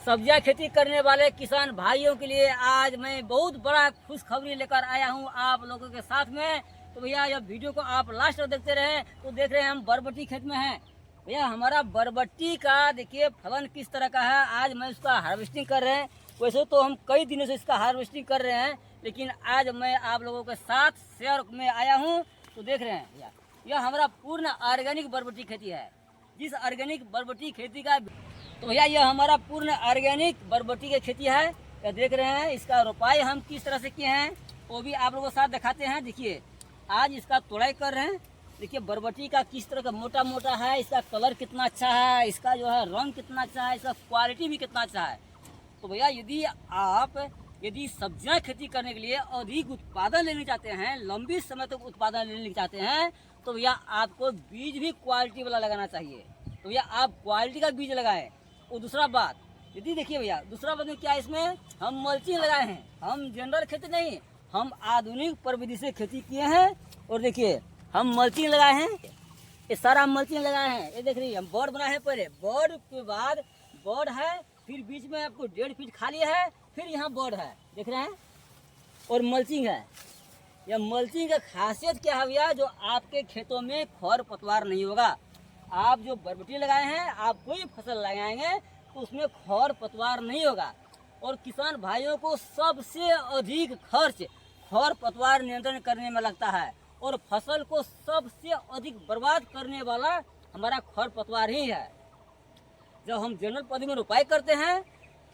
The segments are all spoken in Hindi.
सब्जियां खेती करने वाले किसान भाइयों के लिए आज मैं बहुत बड़ा खुशखबरी लेकर आया हूं आप लोगों के साथ में। तो भैया यह वीडियो को आप लास्ट तक देखते रहे। तो देख रहे हैं हम बरबट्टी खेत में हैं। भैया हमारा बरबट्टी का देखिए फलन किस तरह का है। आज मैं उसका हार्वेस्टिंग कर रहे हैं। वैसे तो हम कई दिनों से इसका हार्वेस्टिंग कर रहे हैं, लेकिन आज मैं आप लोगों के साथ शेयर में आया हूँ। तो देख रहे हैं भैया, यह हमारा पूर्ण ऑर्गेनिक बरबट्टी खेती है। जिस ऑर्गेनिक बरबट्टी खेती का तो भैया यह हमारा पूर्ण ऑर्गेनिक बरबट्टी की खेती है। यह देख रहे हैं, इसका रोपाई हम किस तरह से किए हैं वो भी आप लोगों के साथ दिखाते हैं। देखिए आज इसका तोड़ाई कर रहे हैं। देखिए बरबट्टी का किस तरह का मोटा मोटा है, इसका कलर कितना अच्छा है, इसका जो है रंग कितना अच्छा है, इसका क्वालिटी भी कितना अच्छा है। तो भैया यदि सब्जियां खेती करने के लिए अधिक उत्पादन लेना चाहते हैं, लंबी समय तक उत्पादन लेना चाहते हैं, तो भैया आपको बीज भी क्वालिटी वाला लगाना चाहिए। तो भैया आप क्वालिटी का बीज लगाएं। और दूसरा बात, यदि देखिए भैया दूसरा बात में क्या है, इसमें हम मल्चिंग लगाए हैं। हम जनरल खेती नहीं, हम आधुनिक प्रविधि से खेती किए हैं। और देखिए हम मल्चिंग लगाए हैं, ये सारा मल्चिंग लगाए हैं। ये देख रही है, हम बोर्ड बनाए हैं। पहले बोर्ड के बाद बोर्ड है, फिर बीच में आपको 1.5 फीट खाली है, फिर यहाँ बोर्ड है, देख रहे हैं, और मल्चिंग है। यह मल्चिंग का खासियत क्या है भैया, जो आपके खेतों में खर पतवार नहीं होगा। आप जो बरबट्टी लगाए हैं, आप कोई फसल लगाएंगे तो उसमें खर पतवार नहीं होगा। और किसान भाइयों को सबसे अधिक खर्च खर पतवार नियंत्रण करने में लगता है, और फसल को सबसे अधिक बर्बाद करने वाला हमारा खर पतवार ही है। जब हम जनरल पद्धति में रोपाई करते हैं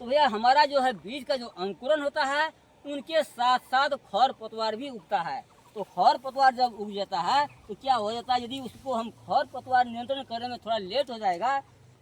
तो भैया हमारा जो है बीज का जो अंकुरन होता है, उनके साथ साथ खर पतवार भी उगता है। तो खर पतवार जब उग जाता है तो क्या हो जाता है, यदि उसको हम खर पतवार नियंत्रण करने में थोड़ा लेट हो जाएगा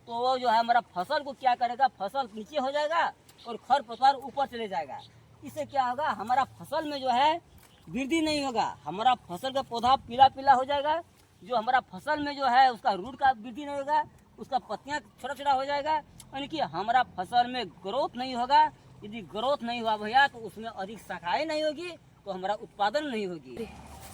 तो वो जो है हमारा फसल को क्या करेगा, फसल नीचे हो जाएगा और खर पतवार ऊपर चले जाएगा। इससे क्या होगा, हमारा फसल में जो है वृद्धि नहीं होगा, हमारा फसल का पौधा पीला पीला हो जाएगा। जो हमारा फसल में जो है उसका रूट का वृद्धि नहीं होगा, उसका पत्तियाँ छोटा छोटा हो जाएगा, यानी कि हमारा फसल में ग्रोथ नहीं होगा। यदि ग्रोथ नहीं हुआ भैया तो उसमें अधिक शाखाएँ नहीं होगी, तो हमारा उत्पादन नहीं होगी।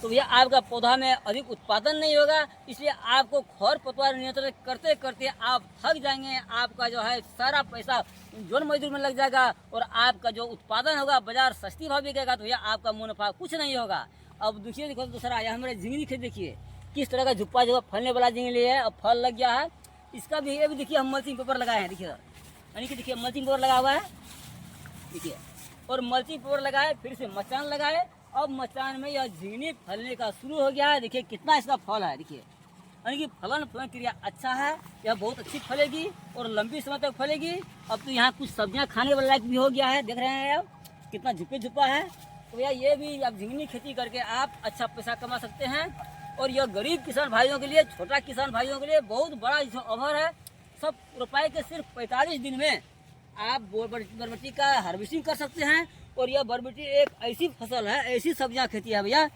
तो भैया आपका पौधा में अधिक उत्पादन नहीं होगा। इसलिए आपको खर पतवार नियंत्रण करते करते आप थक जाएंगे। आपका जो है सारा पैसा जोन मजदूर में लग जाएगा, और आपका जो उत्पादन होगा बाजार सस्ती भाव बिकेगा, तो भैया आपका मुनाफा कुछ नहीं होगा। अब देखिए, देखो दूसरा आया हमारे झिंगनी खेत। देखिए किस तरह का झुप्पा जो फलने वाला झिंगली है, और फल लग गया है। इसका भी ये भी देखिए हम मल्चिंग पेपर लगाए हैं। देखिए यानी कि देखिए मल्चिंग पेपर लगा हुआ है, देखिए, और मल्चिंग पेपर लगाए, फिर से मचान लगाए। अब मचान में यह झिंगनी फलने का शुरू हो गया है। देखिए कितना इसका फल है, देखिए यानी कि फलन क्रिया अच्छा है। यह बहुत अच्छी फलेगी और लंबी समय तक फलेगी। अब तो यहाँ कुछ सब्जियाँ खाने वाला लायक भी हो गया है, देख रहे हैं आप कितना झुप्पे झुप्पा है। तो भैया ये भी आप झिंगनी खेती करके आप अच्छा पैसा कमा सकते हैं। और यह गरीब किसान भाइयों के लिए, छोटा किसान भाइयों के लिए बहुत बड़ा जो अवसर है। सब रुपये के सिर्फ 45 दिन में आप बरबट्टी का हार्वेस्टिंग कर सकते हैं। और यह बरबट्टी एक ऐसी फसल है, ऐसी सब्जियां खेती है भैया,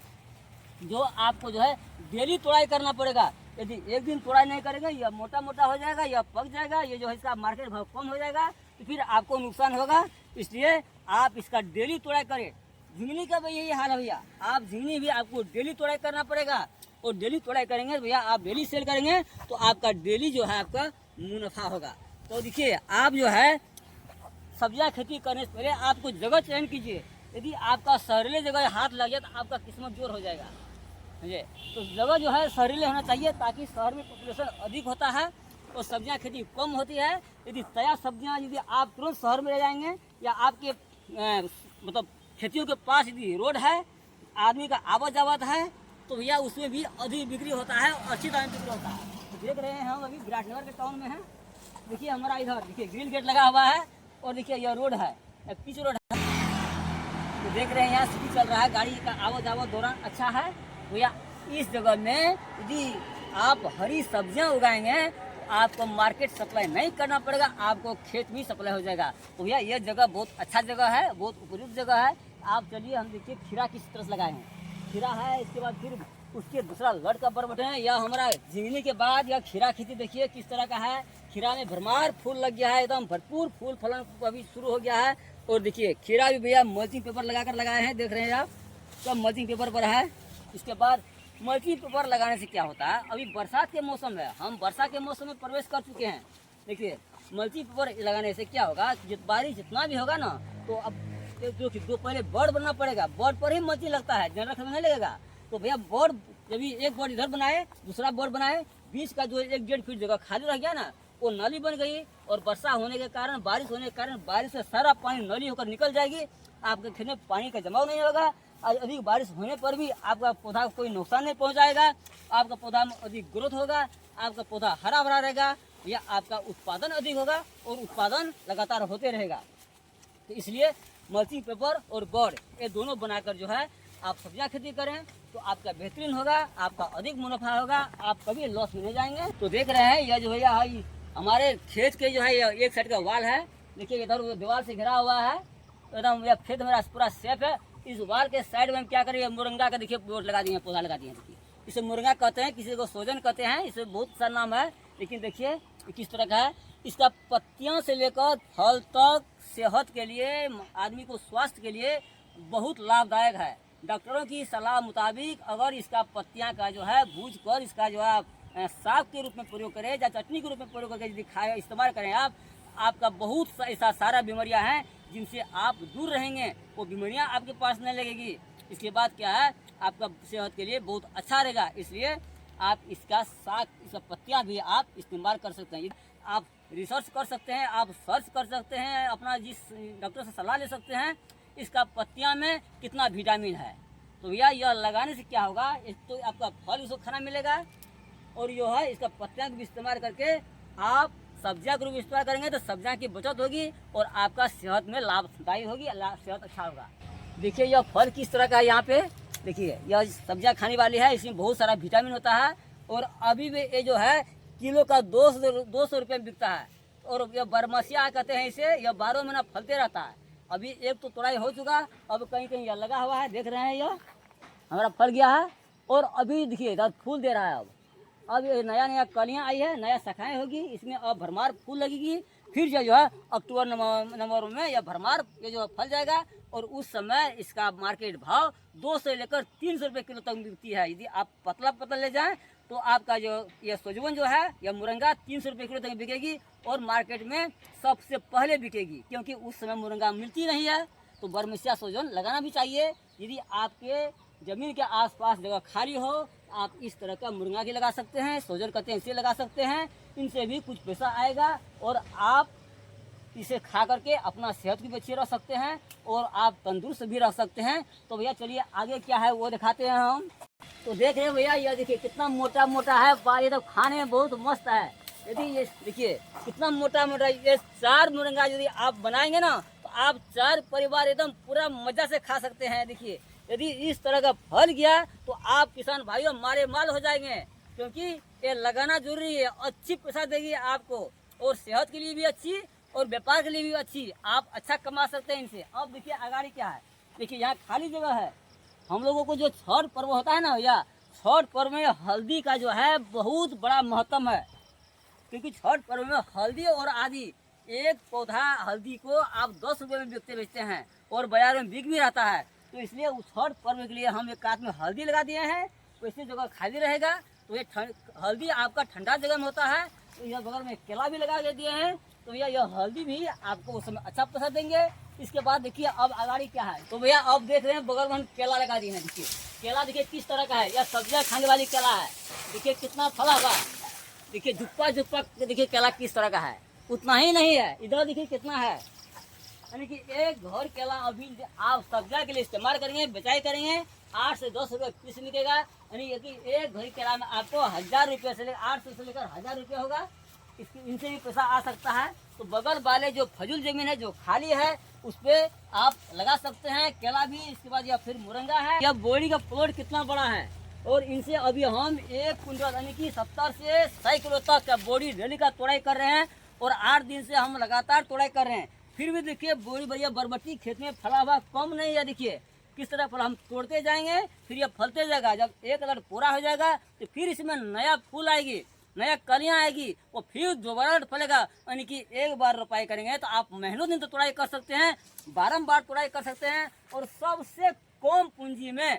जो आपको जो है डेली तोड़ाई करना पड़ेगा। यदि एक दिन तोड़ाई नहीं करेंगे, यह मोटा मोटा हो जाएगा, यह पक जाएगा, ये जो है इसका मार्केट भाव कम हो जाएगा, तो फिर आपको नुकसान होगा। इसलिए आप इसका डेली तोड़ाई करें। झिंगनी का भी यही हाल है भैया, आप झिंगनी भी आपको डेली तोड़ाई करना पड़ेगा। और डेली तोड़ाई करेंगे भैया, आप डेली सेल करेंगे तो आपका डेली जो है आपका मुनाफा होगा। तो देखिए आप जो है सब्जियां खेती करने से पहले आपको जगह चयन कीजिए। यदि आपका शहरीले जगह हाथ लग जाए तो आपका किस्मत जोर हो जाएगा, समझे। तो जगह जो है शहरीले होना चाहिए, ताकि शहर में पॉपुलेशन अधिक होता है और सब्जियां खेती कम होती है। यदि तैयार सब्जियां यदि आप तुरंत शहर में ले जाएंगे, या आपके मतलब खेतियों के पास यदि रोड है, आदमी का आवत जावत है, तो भैया उसमें भी अधिक बिक्री होता है और अच्छी दाम बिक्री होता है। तो देख रहे हैं हम अभी विराटनगर के टाउन में हैं। देखिए हमारा इधर देखिए ग्रिल गेट लगा हुआ है, और देखिए यह रोड है, पिच रोड है। तो देख रहे हैं यहाँ सिटी चल रहा है, गाड़ी का आवत जावत दौरान अच्छा है। भैया इस जगह में यदि आप हरी सब्जियां उगाएंगे तो आपको मार्केट सप्लाई नहीं करना पड़ेगा, आपको खेत भी सप्लाई हो जाएगा। तो भैया यह जगह बहुत अच्छा जगह है, बहुत उपयुक्त जगह है। आप चलिए हम देखिए खीरा किस तरह से लगाए हैं। खीरा है, इसके बाद फिर उसके दूसरा लड़ का बरबट्टी है। यह हमारा झिंगनी के बाद यह खीरा खेती देखिए किस तरह का है। खीरा में भरमार फूल लग गया है, एकदम भरपूर फूल फलन अभी शुरू हो गया है। और देखिए खीरा भी भैया मल्चिंग पेपर लगाकर लगाए हैं, देख रहे हैं आप, सब मल्चिंग पेपर पर है। इसके बाद मल्चिंग पेपर लगाने से क्या होता है, अभी बरसात के मौसम है, हम वर्षा के मौसम में प्रवेश कर चुके हैं। देखिए मल्टी पेपर लगाने से क्या होगा कि बारिश जितना भी होगा ना, तो अब जो पहले बोर्ड बनना पड़ेगा, बोर्ड पर ही मल्टी लगता है, जनरल में नहीं लगेगा। तो भैया बोर्ड जब एक बोर्ड इधर बनाए, दूसरा बोर्ड बनाए, बीच का जो 1-1.5 फीट जगह खाली रह गया ना, वो नाली बन गई और वर्षा होने के कारण, बारिश होने के कारण बारिश से सारा पानी नाली होकर निकल जाएगी। आपके खेत में पानी का जमाव नहीं होगा। अधिक बारिश होने पर भी आपका पौधा को कोई नुकसान नहीं पहुंचाएगा। आपका पौधा में अधिक ग्रोथ होगा, आपका पौधा हरा भरा रहेगा, या आपका उत्पादन अधिक होगा और उत्पादन लगातार होते रहेगा। तो इसलिए मल्चिंग पेपर और बोर्ड ये दोनों बनाकर जो है आप सब्जियां खेती करें तो आपका बेहतरीन होगा, आपका अधिक मुनाफा होगा, आप कभी लॉस में नहीं जाएंगे। तो देख रहे हैं यह जो है यह हमारे खेत के जो है एक साइड का वाल है, देखिए इधर दीवार से घिरा हुआ है, एकदम यह खेत मेरा पूरा सेफ है। इस वाल के साइड में हम क्या करेंगे, मुरंगा का देखिए बोर्ड लगा दिए, पौधा लगा दिए। देखिए इसे मुरंगा कहते हैं, किसी को सोजन कहते हैं, इसे बहुत सा नाम है, लेकिन देखिए किस तरह का है। इसका पत्तियों से लेकर फल तक सेहत के लिए, आदमी को स्वास्थ्य के लिए बहुत लाभदायक है। डॉक्टरों की सलाह मुताबिक अगर इसका पत्तियां का जो है भूज कर इसका जो है साग के रूप में प्रयोग करें या चटनी के रूप में प्रयोग करके यदि खाए इस्तेमाल करें आपका बहुत ऐसा सारा बीमारियां हैं जिनसे आप दूर रहेंगे, वो बीमारियां आपके पास नहीं लगेगी। इसके बाद क्या है, आपका सेहत के लिए बहुत अच्छा रहेगा। इसलिए आप इसका साग, इसका पत्तियां भी आप इस्तेमाल कर सकते हैं। आप रिसर्च कर सकते हैं, आप सर्च कर सकते हैं, अपना जिस डॉक्टर से सलाह ले सकते हैं इसका पत्तियां में कितना विटामिन है। तो भैया यह लगाने से क्या होगा, एक तो आपका फल उसको खाना मिलेगा और जो है इसका पत्तियां भी इस्तेमाल करके आप सब्जियां को भी इस्तेमाल करेंगे तो सब्जियां की बचत होगी और आपका सेहत में लाभदायी होगी, सेहत अच्छा होगा। देखिए यह फल किस तरह का है, यहाँ पे देखिए यह सब्जियां खाने वाली है, इसमें बहुत सारा विटामिन होता है और अभी भी ये जो है किलो का 200 रुपये में बिकता है। और यह बरमसिया कहते हैं इसे, यह 12 महीना फलते रहता है। अभी एक तो तोड़ाई हो चुका, अब कहीं कहीं यह लगा हुआ है, देख रहे हैं यह हमारा फल गया है और अभी देखिए इधर फूल दे रहा है। अब ये नया नया कलियाँ आई है, नया शाखाएं होगी, इसमें अब भरमार फूल लगेगी। फिर जो है अक्टूबर नवंबर में यह भरमार ये जो फल जाएगा और उस समय इसका मार्केट भाव 200 से लेकर 300 रुपये किलो तक बिकती है। यदि आप पतला ले जाएं तो आपका जो ये सोजवन जो है यह मुरंगा 300 रुपये किलो तक बिकेगी और मार्केट में सबसे पहले बिकेगी, क्योंकि उस समय मुरंगा मिलती नहीं है। तो बरमसिया सोजन लगाना भी चाहिए। यदि आपके ज़मीन के आसपास जगह खाली हो आप इस तरह का मुरंगा की लगा सकते हैं, सोजन कहते हैं इसे लगा सकते हैं, इनसे भी कुछ पैसा आएगा और आप इसे खा करके अपना सेहत भी अच्छी रह सकते हैं और आप तंदुरुस्त भी रह सकते हैं। तो भैया चलिए आगे क्या है वो दिखाते हैं हम। तो देख रहे हैं भैया यह देखिए कितना मोटा मोटा है, ये तो खाने में बहुत मस्त है। यदि ये देखिए कितना मोटा मोटा, ये 4 मुरंगा यदि आप बनाएंगे ना तो आप 4 परिवार एकदम पूरा मजा से खा सकते हैं। देखिए यदि इस तरह का फल गया तो आप किसान भाइयों मारे माल हो जाएंगे, क्योंकि ये लगाना जरूरी है। अच्छी पैसा देगी आपको और सेहत के लिए भी अच्छी और व्यापार के लिए भी अच्छी, आप अच्छा कमा सकते हैं इनसे। अब देखिए आगाड़ी क्या है, देखिए यहाँ खाली जगह है। हम लोगों को जो छठ पर्व होता है ना भैया, छठ पर्व में हल्दी का जो है बहुत बड़ा महत्व है, क्योंकि छठ पर्व में हल्दी और आदि एक पौधा हल्दी को आप 10 रुपये में बेचते हैं और बाजार में बिक भी रहता है। तो इसलिए उस छठ पर्व के लिए हम एक कात में हल्दी लगा दिए हैं, तो इसी जगह खाली रहेगा। तो ये हल्दी आपका ठंडा जगह में होता है। तो यह बगल में केला भी लगा के दिए हैं, तो भैया यह हल्दी भी आपको उस समय अच्छा पैसा देंगे। इसके बाद देखिए अब आगाड़ी क्या है, तो भैया अब देख रहे हैं बगल में हम केला लगा दिए हैं। देखिए केला देखिए किस तरह का है, यह सब्जियां खाने वाली केला है। देखिए कितना फला हुआ, देखिए झुप्पा देखिए केला किस तरह का है, उतना ही नहीं है, इधर देखिए कितना है। यानी कि एक घर केला अभी आप सब्जियां के लिए इस्तेमाल करेंगे, बेचाई करेंगे, 8 से 10 रुपये पीस निकलेगा। यानी यदि एक घर केला में आपको 1000 रुपये से लेकर 800 से लेकर 1000 रुपये होगा, इनसे भी पैसा आ सकता है। तो बगल वाले जो फजूल जमीन है जो खाली है उस पर आप लगा सकते हैं केला भी। इसके बाद या फिर मुरंगा है। यह बोरी का प्लॉट कितना बड़ा है और इनसे अभी हम 1 कुंटल यानी कि 70 से 100 किलो तक का बोरी डेली का तोड़ाई कर रहे हैं और 8 दिन से हम लगातार तोड़ाई कर रहे हैं। फिर भी देखिए बोरी भैया बरबट्टी खेत में फला हुआ कम नहीं है। देखिए किस तरह फल हम तोड़ते जाएंगे, फिर ये फलते जाएगा। जब एक अगर पूरा हो जाएगा तो फिर इसमें नया फूल आएगी, नया कलियां आएगी और फिर दोबारा फलेगा। यानी कि एक बार रोपाई करेंगे तो आप महीनों दिन तो तोड़ाई कर सकते हैं, बारंबार तोड़ाई कर सकते हैं और सबसे कम पूंजी में,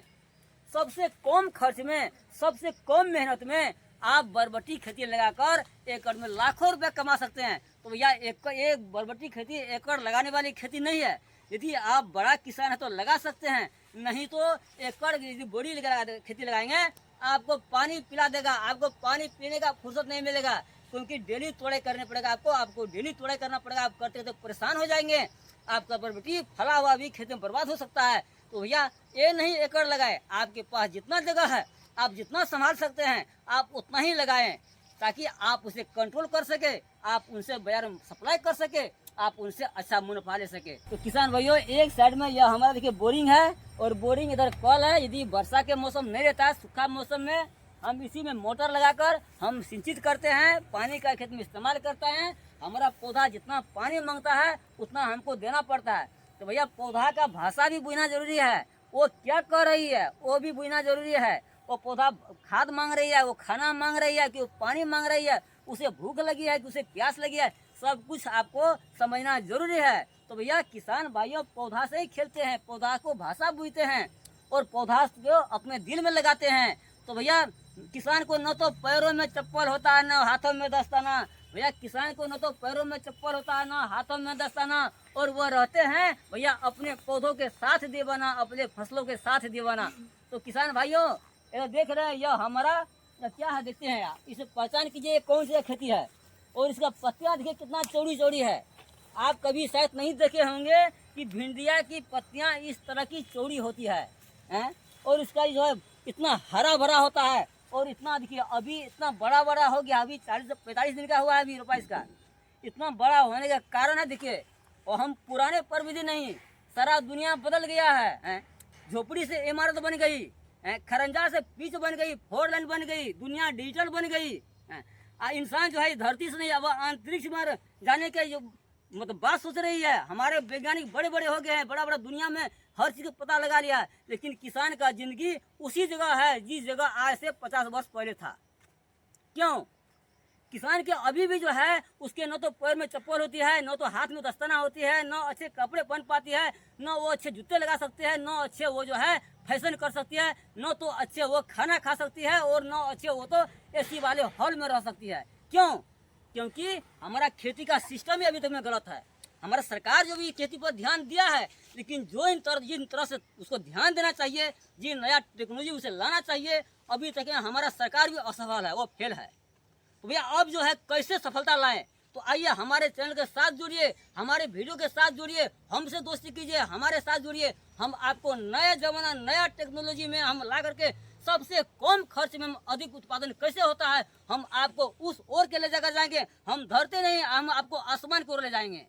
सबसे कम खर्च में, सबसे कम मेहनत में आप बरबट्टी खेती लगाकर एकड़ में लाखों रुपए कमा सकते हैं। तो तो भैया एक बरबटी खेती एकड़ लगाने वाली खेती नहीं है। यदि आप बड़ा किसान है तो लगा सकते हैं, नहीं तो एकड़ यदि बोरी खेती लगाएंगे आपको पानी पिला देगा, आपको पानी पीने का फुर्सत नहीं मिलेगा, क्योंकि डेली तोड़ाई करने पड़ेगा आपको डेली तोड़ाई करना पड़ेगा। आप करते करते परेशान हो जाएंगे, आपका बरबटी फला हुआ भी खेत में बर्बाद हो सकता है। तो भैया ये नहीं एकड़ लगाए, आपके पास जितना जगह है आप जितना संभाल सकते हैं आप उतना ही लगाएं, ताकि आप उसे कंट्रोल कर सके, आप उनसे बाजार में सप्लाई कर सके, आप उनसे अच्छा मुनाफा ले सके। तो किसान भाइयों, एक साइड में यह हमारा देखिए बोरिंग है और बोरिंग इधर कल है। यदि वर्षा के मौसम नहीं रहता है, सूखा मौसम में हम इसी में मोटर लगाकर हम सिंचित करते हैं, पानी का खेत में इस्तेमाल करते हैं। हमारा पौधा जितना पानी मांगता है उतना हमको देना पड़ता है। तो भैया पौधा का भाषा भी बुझना जरूरी है, वो क्या कर रही है वो भी बुझना जरूरी है। वो पौधा खाद मांग रही है, वो खाना मांग रही है कि वो पानी मांग रही है, उसे भूख लगी है कि उसे प्यास लगी है, सब कुछ आपको समझना जरूरी है। तो भैया किसान भाइयों पौधा से ही खेलते हैं, पौधा को भाषा बुझते हैं और पौधा को अपने दिल में लगाते हैं। तो भैया किसान को न तो पैरों में चप्पल होता है न हाथों में दस्ताना, भैया किसान को न तो पैरों में चप्पल होता है न हाथों में दस्ताना, और वो रहते हैं भैया अपने पौधों के साथ दीवाना, अपने फसलों के साथ दीवाना। तो किसान भाइयों ये देख रहे हैं, यह हमारा क्या है देखते हैं आप, इसे पहचान कीजिए कौन सी खेती है। और इसका पत्तियां देखिए कितना चौड़ी चौड़ी है। आप कभी शायद नहीं देखे होंगे कि भिंडिया की पत्तियां इस तरह की चौड़ी होती है? और इसका जो है इतना हरा भरा होता है, और इतना देखिए अभी इतना बड़ा बड़ा हो गया, अभी 40-45 दिन का हुआ है अभी रोपा इसका। इतना बड़ा होने का कारण है देखिए, और हम पुराने परविधि नहीं, सारा दुनिया बदल गया है। झोपड़ी से इमारत बन गई, खरंजा से पिच बन गई, 4 लाइन बन गई, दुनिया डिजिटल बन गई। इंसान जो है धरती से नहीं अब अंतरिक्ष में जाने के जो मतलब बात सोच रही है। हमारे वैज्ञानिक बड़े बड़े हो गए हैं, बड़ा बड़ा दुनिया में हर चीज का पता लगा लिया है, लेकिन किसान का जिंदगी उसी जगह है जिस जगह आज से 50 वर्ष पहले था। क्यों? किसान के अभी भी जो है उसके न तो पैर में चप्पल होती है, न तो हाथ में दस्ताना होती है, न अच्छे कपड़े पहन पाती है, न वो अच्छे जूते लगा सकते हैं, न अच्छे वो जो है फैशन कर सकती है, न तो अच्छे वो खाना खा सकती है, और न अच्छे वो तो एसी वाले हॉल में रह सकती है। क्यों? क्योंकि हमारा खेती का सिस्टम ही अभी तक में गलत है। हमारा सरकार जो भी खेती पर ध्यान दिया है, लेकिन जो जिन तरह से उसको ध्यान देना चाहिए, जिन नया टेक्नोलॉजी उसे लाना चाहिए, अभी तक हमारा सरकार भी असफल है, वो फेल है। तो भैया अब जो है कैसे सफलता लाएं, तो आइए हमारे चैनल के साथ जुड़िए, हमारे वीडियो के साथ जुड़िए, हमसे दोस्ती कीजिए, हमारे साथ जुड़िए। हम आपको नया जमाना नया टेक्नोलॉजी में हम ला करके सबसे कम खर्च में अधिक उत्पादन कैसे होता है, हम आपको उस ओर के ले जाकर जाएंगे। हम धरते नहीं, हम आपको आसमान की ओर ले जाएंगे।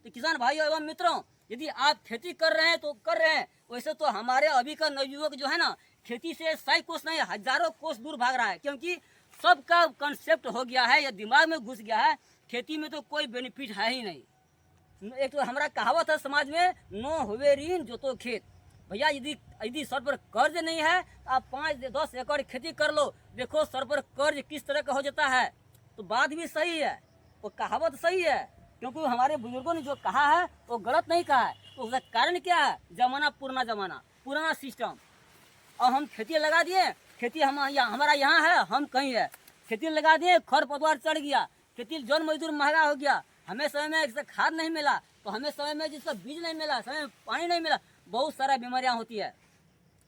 तो किसान भाइयों एवं मित्रों, यदि आप खेती कर रहे हैं तो कर रहे हैं, वैसे तो हमारे अभी का नवयुवक जो है ना, खेती से 100 कोस नहीं हजारों कोस दूर भाग रहा है, क्योंकि सबका कंसेप्ट हो गया है या दिमाग में घुस गया है, खेती में तो कोई बेनिफिट है ही नहीं। एक तो हमारा कहावत है समाज में, नो हुए ऋण जो तो खेत। भैया यदि सर पर कर्ज नहीं है, आप 5-10 एकड़ खेती कर लो, देखो सर पर कर्ज किस तरह का हो जाता है। तो बात भी सही है, वो कहावत सही है, क्योंकि हमारे बुजुर्गों ने जो कहा है वो गलत नहीं कहा है। तो उसका कारण क्या है? जमाना पुराना सिस्टम। और हम खेती लगा दिए, खेती हमारा यहाँ है, हम कहीं है, खेती लगा दिए, खरपतवार चढ़ गया, खेती जन मजदूर महंगा हो गया, हमें समय में इसका खाद नहीं मिला, तो हमें समय में जिसका बीज नहीं मिला, समय में पानी नहीं मिला, बहुत सारा बीमारियां होती है,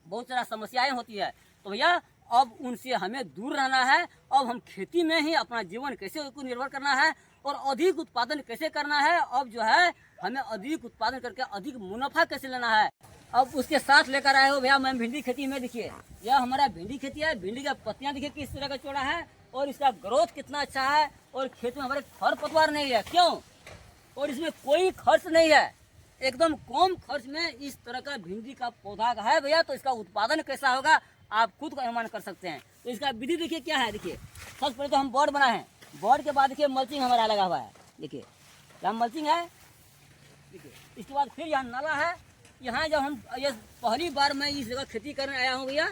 बहुत सारा समस्याएं होती है। तो भैया अब उनसे हमें दूर रहना है। अब हम खेती में ही अपना जीवन कैसे निर्भर करना है और अधिक उत्पादन कैसे करना है। अब जो है हमें अधिक उत्पादन करके अधिक मुनाफा कैसे लेना है, अब उसके साथ लेकर आए हो भैया मैं भिंडी खेती में। देखिए यह हमारा भिंडी खेती है, भिंडी का पत्तियां देखिए किस तरह का चौड़ा है और इसका ग्रोथ कितना अच्छा है, और खेत में हमारे खरपतवार नहीं है। क्यों? और इसमें कोई खर्च नहीं है, एकदम कम खर्च में इस तरह का भिंडी का पौधा है भैया। तो इसका उत्पादन कैसा होगा आप खुद का अनुमान कर सकते हैं। तो इसका विधि देखिए क्या है। देखिए सबसे पहले तो हम बोर्ड बनाए हैं, बोर्ड के बाद देखिए मल्चिंग हमारा लगा हुआ है। देखिए क्या मल्चिंग है, देखिए इसके बाद फिर यहाँ नाला है। यहाँ जब हम ये पहली बार मैं इस जगह खेती करने आया हूँ भैया,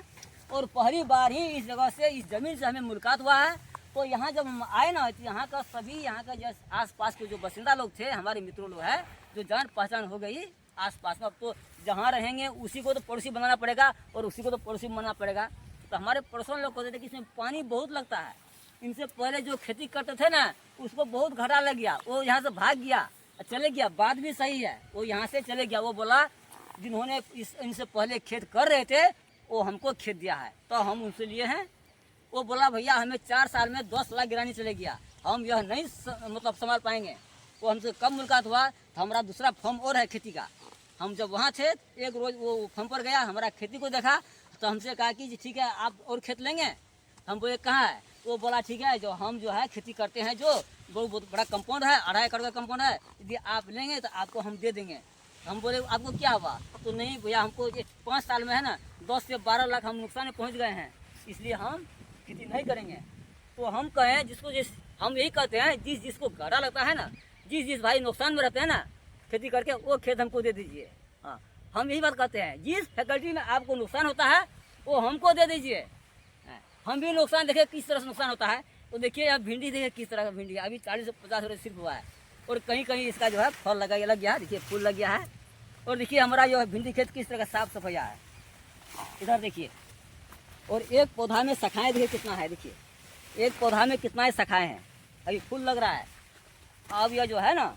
और पहली बार ही इस जगह से इस ज़मीन से हमें मुलाकात हुआ है। तो यहाँ जब हम आए ना, तो यहाँ का सभी यहाँ का जो आसपास के जो बासिंदा लोग थे, हमारे मित्रों लोग हैं, जो जान पहचान हो गई आसपास में। अब तो जहाँ रहेंगे उसी को तो पड़ोसी बनाना पड़ेगा और उसी को तो पड़ोसी बनाना पड़ेगा। तो हमारे पड़ोसन लोग कहते थे कि इसमें पानी बहुत लगता है, इनसे पहले जो खेती करते थे ना उसको बहुत घाटा लग गया, वो यहाँ से भाग गया, चले गया। बात भी सही है, वो यहाँ से चले गया। वो बोला जिन्होंने इनसे पहले खेत कर रहे थे वो हमको खेत दिया है तो हम उनसे लिए हैं। वो बोला भैया हमें 4 साल में 10 लाख गिरानी चले गया, हम यह नहीं मतलब संभाल पाएंगे। वो हमसे कम मुलाकात हुआ तो हमारा दूसरा फॉर्म और है खेती का। हम जब वहाँ थे एक रोज़ वो फॉर्म पर गया, हमारा खेती को देखा तो हमसे कहा कि ठीक है आप और खेत लेंगे। हम बोले कहाँ है? वो बोला ठीक है जो हम जो है खेती करते हैं, जो बहुत बड़ा कंपाउंड है, 2.5 एकड़ का कंपाउंड है, यदि आप लेंगे तो आपको हम दे देंगे। हम बोले आपको क्या हुआ? तो नहीं भैया हमको 5 साल में है ना 10 से 12 लाख हम नुकसान में पहुँच गए हैं, इसलिए हम खेती नहीं करेंगे। तो हम कहें जिसको हम यही कहते हैं जिसको घाटा लगता है ना, जिस भाई नुकसान में रहते हैं ना खेती करके, वो खेत हमको दे दीजिए। हाँ, हम यही बात कहते हैं, जिस फैकल्टी में आपको नुकसान होता है वो हमको दे दीजिए। हम भी नुकसान देखें किस तरह से नुकसान होता है। तो देखिए अब भिंडी देखिए किस तरह का भिंडी है, अभी 40 से 50 रुपये सिर्फ हुआ है, और कहीं कहीं इसका जो है फल लग गया है, देखिए फूल लग गया है। और देखिए हमारा जो है भिंडी खेत किस तरह का साफ सफाया है, इधर देखिए। और एक पौधा में शाखाएँ देखिए कितना है, देखिए एक पौधा में कितना शाखाएँ हैं, अभी फूल लग रहा है। अब यह जो है ना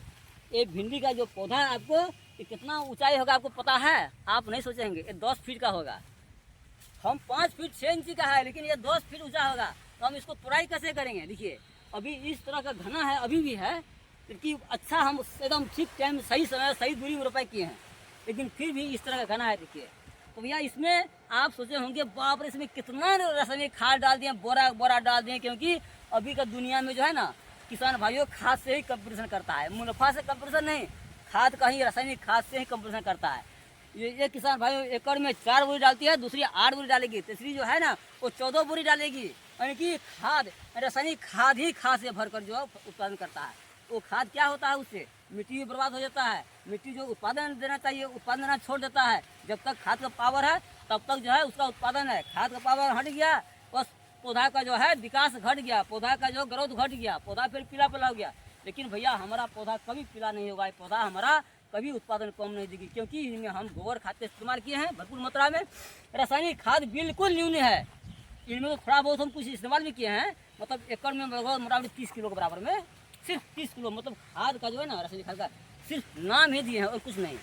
ये भिंडी का जो पौधा है आपको ये कितना ऊंचाई होगा आपको पता है? आप नहीं सोचेंगे, ये 10 फीट का होगा। हम 5 फीट 6 इंची का है, लेकिन ये 10 फीट ऊंचा होगा। तो हम इसको तुड़ाई कैसे करेंगे? देखिए अभी इस तरह का घना है, अभी भी है, लेकिन अच्छा हम एकदम ठीक टाइम सही समय सही दूरी में रोपाई किए हैं, लेकिन फिर भी इस तरह का घना है। देखिए तो भैया इसमें आप सोचे होंगे बाप रे इसमें कितना रासायनिक खाद डाल दिए, बोरा डाल दिए, क्योंकि अभी का दुनिया में जो है ना किसान भाइयों खाद से ही कंपटीशन करता है, मुनाफा से कंपटीशन नहीं, खाद का ही रासायनिक खाद से ही कंपटीशन करता है। ये किसान भाइयों एकड़ में 4 बोरी डालती है, दूसरी 8 बोरी डालेगी, तीसरी जो है ना वो 14 बोरी डालेगी, यानी कि खाद रासायनिक खाद ही खाद से भरकर जो उत्पादन करता है। वो खाद क्या होता है, उससे मिट्टी भी बर्बाद हो जाता है, मिट्टी जो उत्पादन देना चाहिए उत्पादन देना छोड़ देता है। जब तक खाद का पावर है तब तक जो है उसका उत्पादन है, खाद का पावर हट गया बस पौधा का जो है विकास घट गया, पौधा का जो ग्रोथ घट गया, पौधा फिर पीला पला हो गया। लेकिन भैया हमारा पौधा कभी पीला नहीं होगा, पौधा हमारा कभी उत्पादन कम नहीं देगी, क्योंकि इनमें हम गोबर खाद का इस्तेमाल किए हैं भरपूर मात्रा में। रासायनिक खाद बिल्कुल न्यून है, इनमें तो थोड़ा बहुत हम कुछ इस्तेमाल भी किए हैं, मतलब एकड़ में लगभग मोटामोटी 30 किलो के बराबर में, सिर्फ 30 किलो, मतलब खाद का जो है ना रासायनिक खाद का सिर्फ नाम ही दिए हैं और कुछ नहीं।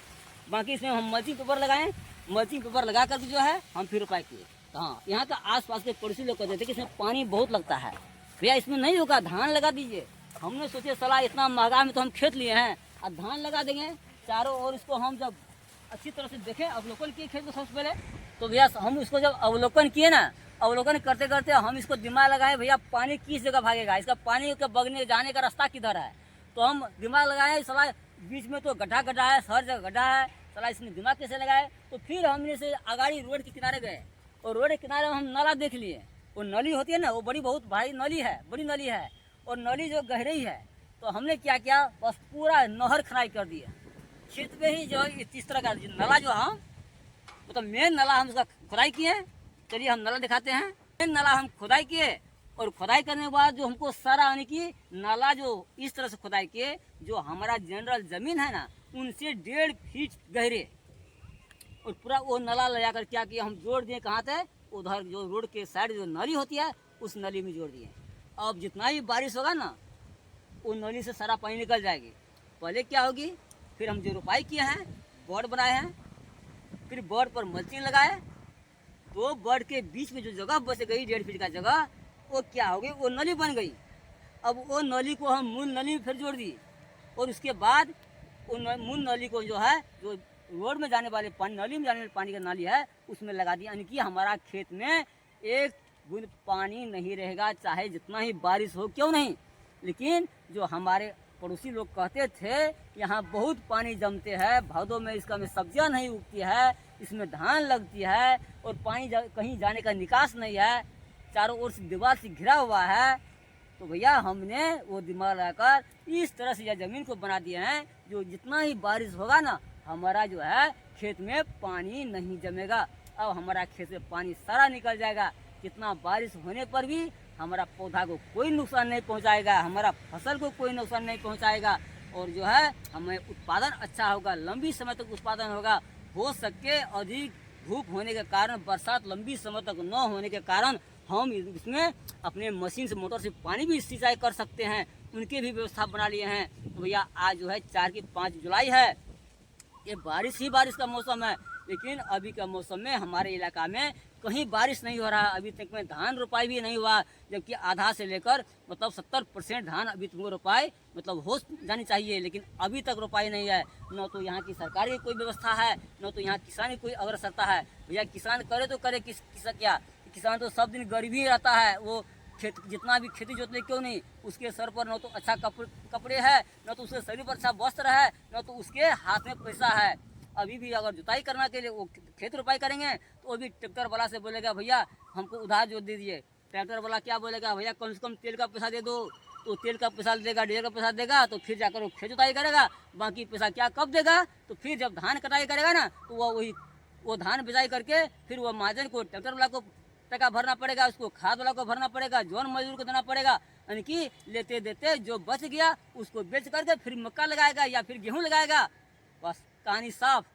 बाकी इसमें हम मल्चिंग पेपर लगाएं, मल्चिंग पेपर लगा करके जो है हम फिर रोपाई किए। हाँ, यहाँ का आसपास के पड़ोसी लोग कहते थे कि इसमें पानी बहुत लगता है, भैया इसमें नहीं होगा, धान लगा दीजिए। हमने सोचे सलाह इतना महंगा में तो हम खेत लिए हैं और धान लगा देंगे चारों ओर। इसको हम जब अच्छी तरह से देखें, अवलोकन किए खेत को सबसे पहले, तो भैया हम इसको जब अवलोकन किए ना, अवलोकन करते करते हम इसको दिमाग लगाए भैया पानी किस जगह भागेगा, इसका पानी के बगने जाने का रास्ता किधर है। तो हम दिमाग लगाए, सलाह बीच में तो गड्ढा है, हर जगह गड्ढा है, सलाह इसमें दिमाग कैसे लगाए। तो फिर हमने से आगाड़ी रोड के किनारे गए और रोड के किनारे हम नाला देख लिए। वो नली होती है ना, वो बहुत भारी नली है, बड़ी नली है, और नली जो गहरी है। तो हमने क्या किया, बस पूरा नहर खनाई कर दिए खेत में ही, जो इस तरह का नला जो हम मतलब मेन नला हम उसका खुदाई किए। चलिए हम नला दिखाते हैं। मेन नला हम खुदाई किए, और खुदाई करने के बाद जो हमको सारा यानी कि नाला जो इस तरह से खुदाई किए, जो हमारा जनरल जमीन है ना उनसे 1.5 फीट गहरे, और पूरा वो नला ले जाकर क्या किया, हम जोड़ दिए कहाँ थे, उधर जो रोड के साइड जो नली होती है उस नली में जोड़ दिए। अब जितना ही बारिश होगा ना वो नली से सारा पानी निकल जाएगी। पहले क्या होगी, फिर हम जो रोपाई किए हैं, बोर्ड बनाए हैं, फिर बोर्ड पर मल्चिंग लगाए, तो बोर्ड के बीच में जो जगह बच गई 1.5 फीट का जगह, वो क्या हो गई, वो नली बन गई। अब वो नली को हम मूल नली में फिर जोड़ दी, और उसके बाद वो मूल नली को जो है जो रोड में जाने वाले पानी, नली में जाने वाले पानी का नाली है उसमें लगा दिया, यानी कि हमारा खेत में एक बूंद पानी नहीं रहेगा, चाहे जितना ही बारिश हो क्यों नहीं। लेकिन जो हमारे पड़ोसी लोग कहते थे यहाँ बहुत पानी जमते हैं, भादों में इसका में सब्जियां नहीं उगती है, इसमें धान लगती है, और पानी कहीं जाने का निकास नहीं है, चारों ओर से दीवार से घिरा हुआ है। तो भैया हमने वो दिमाग लगाकर इस तरह से यह ज़मीन को बना दिए हैं, जो जितना ही बारिश होगा ना हमारा जो है खेत में पानी नहीं जमेगा। अब हमारा खेत से पानी सारा निकल जाएगा, कितना बारिश होने पर भी हमारा पौधा को कोई नुकसान नहीं पहुंचाएगा, हमारा फसल को कोई नुकसान नहीं पहुंचाएगा, और जो है हमें उत्पादन अच्छा होगा, लंबी समय तक उत्पादन होगा। हो सके अधिक धूप होने के कारण, बरसात लंबी समय तक न होने के कारण हम इसमें अपने मशीन से, मोटर से पानी भी सिंचाई कर सकते हैं, उनकी भी व्यवस्था बना लिए हैं। तो भैया आज जो है 4 की 5 जुलाई है, ये बारिश ही बारिश का मौसम है, लेकिन अभी का मौसम में हमारे इलाका में कहीं बारिश नहीं हो रहा। अभी तक में धान रोपाई भी नहीं हुआ, जबकि आधा से लेकर मतलब 70% धान अभी तुमको रोपाई मतलब हो जानी चाहिए, लेकिन अभी तक रोपाई नहीं है। न तो यहाँ की सरकार की कोई व्यवस्था है, न तो यहाँ किसान की कोई अग्रसरता है। भैया किसान करे तो करे क्या, किसान तो सब दिन गरीब ही रहता है। वो खेत जितना भी खेती जोत ले क्यों नहीं, उसके सर पर न तो अच्छा कपड़े है, न तो उसके शरीर पर अच्छा वस्त्र है, न तो उसके हाथ में पैसा है। अभी भी अगर जुताई करने के लिए वो खेत रुपाई करेंगे तो वो भी ट्रैक्टर वाला से बोलेगा भैया हमको उधार जोत दे दीजिए। ट्रैक्टर वाला क्या बोलेगा, भैया कम से कम तेल का पैसा दे दो। तो तेल का पैसा देगा, डीजल का पैसा देगा, तो फिर जाकर वो खेत जुताई करेगा। बाकी पैसा क्या कब देगा, तो फिर जब धान कटाई करेगा ना, तो वो धान बिजाई करके फिर वो महाजन को, ट्रैक्टर वाला को टका भरना पड़ेगा, उसको खाद वाला को भरना पड़ेगा, जौन मजदूर को देना पड़ेगा। यानी कि लेते देते जो बच गया उसको बेच करके फिर मक्का लगाएगा या फिर गेहूं लगाएगा। बस कहानी साफ,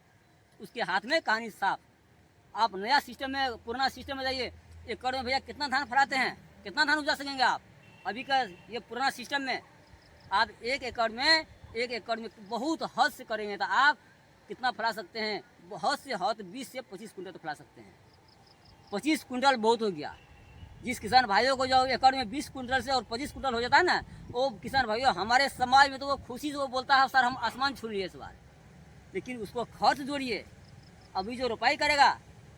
उसके हाथ में कहानी साफ। आप नया सिस्टम में, पुराना सिस्टम में जाइए, एकड़ में भैया कितना धान फलाते हैं, कितना धान उपजा सकेंगे आप। अभी का ये पुराना सिस्टम में आप एक एकड़ में बहुत हद से करेंगे तो आप कितना फला सकते हैं, हद से हद 20 से 25 कुंटल तो फला सकते हैं। 25 कुंटल बहुत हो गया। जिस किसान भाइयों को जो एकड़ में 20 कुंटल से और 25 कुंटल हो जाता है ना, वो किसान भाइयों हमारे समाज में तो वो खुशी से वो बोलता है सर हम आसमान छू लिए इस बार। लेकिन उसको खर्च जोड़िए, अभी जो रोपाई करेगा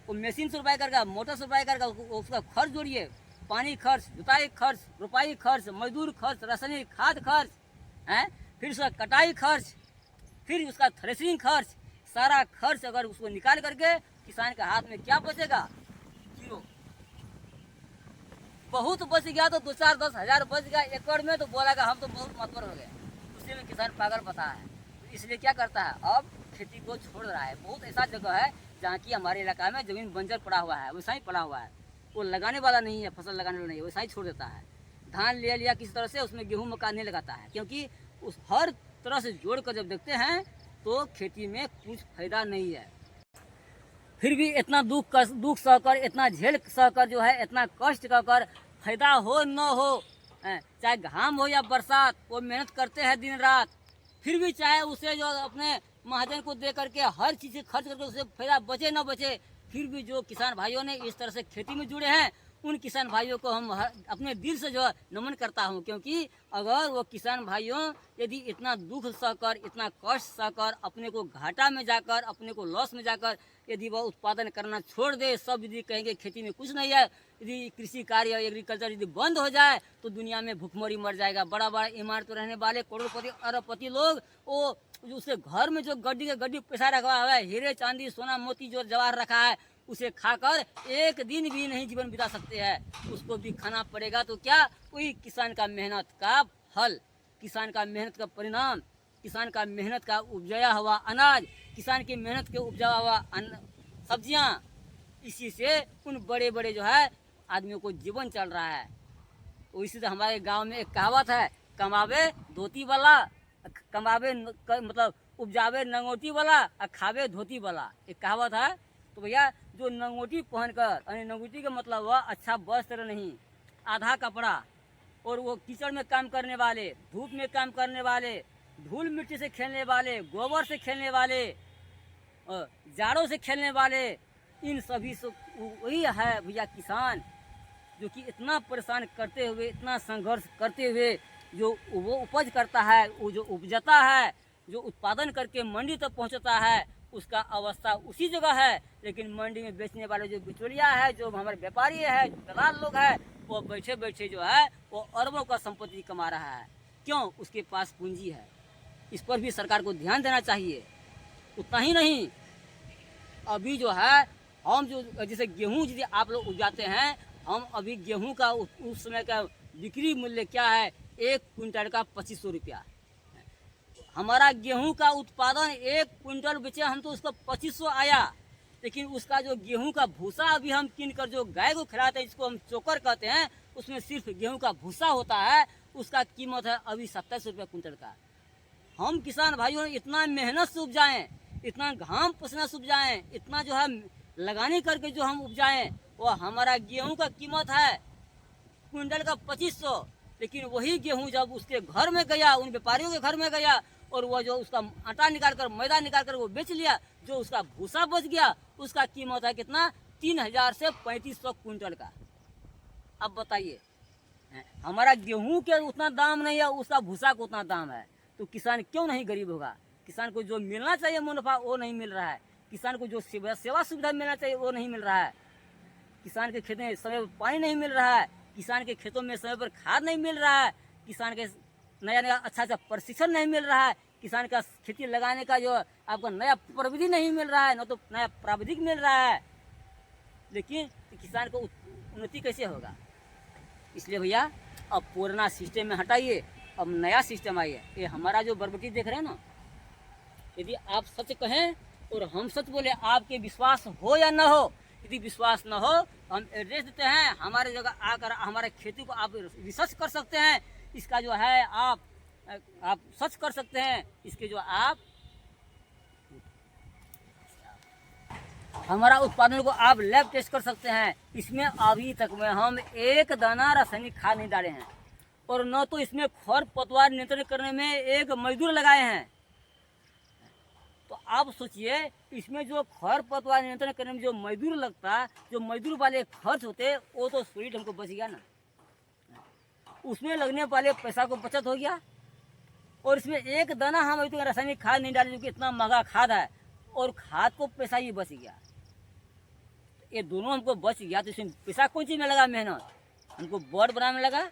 वो मशीन से रोपाई करेगा, मोटर से रोपाई करेगा, उसका खर्च जोड़िए, पानी खर्च, जुताई खर्च, रोपाई खर्च, मजदूर खर्च, रासायनिक खाद खर्च है, फिर उसका कटाई खर्च, फिर उसका थ्रेसिंग खर्च, सारा खर्च अगर उसको निकाल करके किसान के हाथ में क्या बचेगा, जीरो। बहुत बच गया तो 2-4-10 हजार बच गया एकड़ में, तो बोलेगा हम तो बहुत मतवर हो गए। उसी में किसान पागल पता है, इसलिए क्या करता है, अब खेती को छोड़ रहा है। बहुत ऐसा जगह है जहाँ की हमारे इलाका में जमीन बंजर पड़ा हुआ है, वैसा ही पड़ा हुआ है, वो लगाने वाला नहीं है, फसल लगाने वाला नहीं है, वैसा ही छोड़ देता है। धान ले लिया किसी तरह से, उसमें गेहूँ मक्का नहीं लगाता है, क्योंकि उस हर तरह से जोड़ कर जब देखते हैं तो खेती में कुछ फायदा नहीं है। फिर भी इतना दुख सहकर, इतना झेल सहकर जो है, इतना कष्ट कर फायदा हो न हो, चाहे घाम हो या बरसात, वो मेहनत करते हैं दिन रात। फिर भी चाहे उसे जो अपने महाजन को दे करके हर चीज़ से खर्च करके उसे फायदा बचे न बचे, फिर भी जो किसान भाइयों ने इस तरह से खेती में जुड़े हैं, उन किसान भाइयों को हम अपने दिल से जो नमन करता हूं। क्योंकि अगर वो किसान भाइयों यदि इतना दुख सहकर, इतना कष्ट सहकर, अपने को घाटा में जाकर, अपने को लॉस में जाकर यदि वह उत्पादन करना छोड़ दे, सब यदि कहेंगे खेती में कुछ नहीं है, यदि कृषि कार्य एग्रीकल्चर यदि बंद हो जाए तो दुनिया में भूखमरी मर जाएगा। बड़ा बड़ा इमारत रहने वाले करोड़पति अरबपति लोग, वो उसके घर में जो गड्डी के गड्डी पैसा रखा हुआ है, हीरे चांदी सोना मोती जो जवाहर रखा है, उसे खाकर एक दिन भी नहीं जीवन बिता सकते हैं, उसको भी खाना पड़ेगा। तो क्या, वही किसान का मेहनत का फल, किसान का मेहनत का परिणाम, किसान का मेहनत का उपजाया हुआ अनाज, किसान की मेहनत के उपजाया हुआ सब्जियां, इसी से उन बड़े बड़े जो है आदमियों को जीवन चल रहा है। तो इसी से हमारे गांव में एक कहावत है, कमावे धोती वाला, कमावे मतलब उपजावे नंगोटी वाला और खावे धोती वाला, एक कहावत है। तो भैया जो नंगोटी पहनकर, यानी नंगोटी का मतलब वह अच्छा वस्त्र नहीं, आधा कपड़ा, और वो कीचड़ में काम करने वाले, धूप में काम करने वाले, धूल मिट्टी से खेलने वाले, गोबर से खेलने वाले, जाड़ों से खेलने वाले, इन सभी से वही है भैया किसान, जो कि इतना परेशान करते हुए, इतना संघर्ष करते हुए जो वो उपज करता है, वो जो उपजता है, जो उत्पादन करके मंडी तक पहुंचता है, उसका अवस्था उसी जगह है। लेकिन मंडी में बेचने वाले जो बिचौलिया है, जो हमारे व्यापारी है, जो दलाल लोग है, वो बैठे बैठे जो है वो अरबों का संपत्ति कमा रहा है। क्यों? उसके पास पूंजी है। इस पर भी सरकार को ध्यान देना चाहिए। उतना ही नहीं, अभी जो है हम जो जैसे गेहूँ यदि आप लोग उगाते हैं, हम अभी गेहूँ का उस समय का बिक्री मूल्य क्या है, 1 क्विंटल का 2500 रुपया। हमारा गेहूं का उत्पादन 1 क्विंटल बेचे हम तो उसका 2500 आया, लेकिन उसका जो गेहूं का भूसा अभी हम किन कर जो गाय को खिलाते हैं, जिसको हम चोकर कहते हैं, उसमें सिर्फ गेहूं का भूसा होता है, उसका कीमत है अभी 27 रुपये क्विंटल का। हम किसान भाइयों ने इतना मेहनत से उपजाएं, इतना घाम पसीना से उपजाएं, इतना जो है लगाने करके जो हम उपजाएं, वो हमारा गेहूं का कीमत है क्विंटल का 2500, लेकिन वही गेहूं जब उसके घर में गया, उन व्यापारियों के घर में गया, और वो जो उसका आटा निकाल कर, मैदा निकाल कर वो बेच लिया, जो उसका भूसा बच गया, उसका कीमत है कितना, 3000 से 3500 क्विंटल का। अब बताइए, हमारा गेहूं के उतना दाम नहीं है, उसका भूसा को उतना दाम है, तो किसान क्यों नहीं गरीब होगा? किसान को जो मिलना चाहिए मुनाफा वो नहीं मिल रहा है, किसान को जो सेवा सुविधा मिलना चाहिए वो नहीं मिल रहा है, किसान के खेत में समय पर पानी नहीं मिल रहा है, किसान के खेतों में समय पर खाद नहीं मिल रहा है, किसान के नया नया अच्छा प्रशिक्षण नहीं मिल रहा है, किसान का खेती लगाने का जो आपको नया प्रविधि नहीं मिल रहा है, न तो नया प्राविधिक मिल रहा है, लेकिन किसान को उन्नति कैसे होगा? इसलिए भैया अब पुराना सिस्टम में हटाइए, अब नया सिस्टम आइए। ये हमारा जो बरबटी देख रहे हैं ना, यदि आप सच कहें और हम सच बोले, आपके विश्वास हो या न हो, यदि विश्वास न हो तो हम एड्रेस देते हैं, हमारे जगह आकर हमारे खेती को आप रिसर्च कर सकते हैं, इसका जो है आप सर्च कर सकते हैं, इसके जो आप हमारा उत्पादन को आप लैब टेस्ट कर सकते हैं। इसमें अभी तक में हम एक दाना रासायनिक खाद नहीं डाले हैं, और न तो इसमें खर पतवार नियंत्रण करने में एक मजदूर लगाए हैं। तो आप सोचिए, इसमें जो खर पतवार नियंत्रण करने में जो मजदूर लगता, जो मजदूर वाले खर्च होते, वो तो स्वीट हमको बच गया ना, उसमें लगने वाले पैसा को बचत हो गया, और इसमें एक दाना हम अभी तो रासायनिक खाद नहीं डाले, जो कि इतना महंगा खाद है, और खाद को पैसा ही बच गया। ये दोनों हमको बच गया, तो इसमें पैसा कौन चीज़ में लगा? मेहनत हमको बोर्ड बनाने में लगा,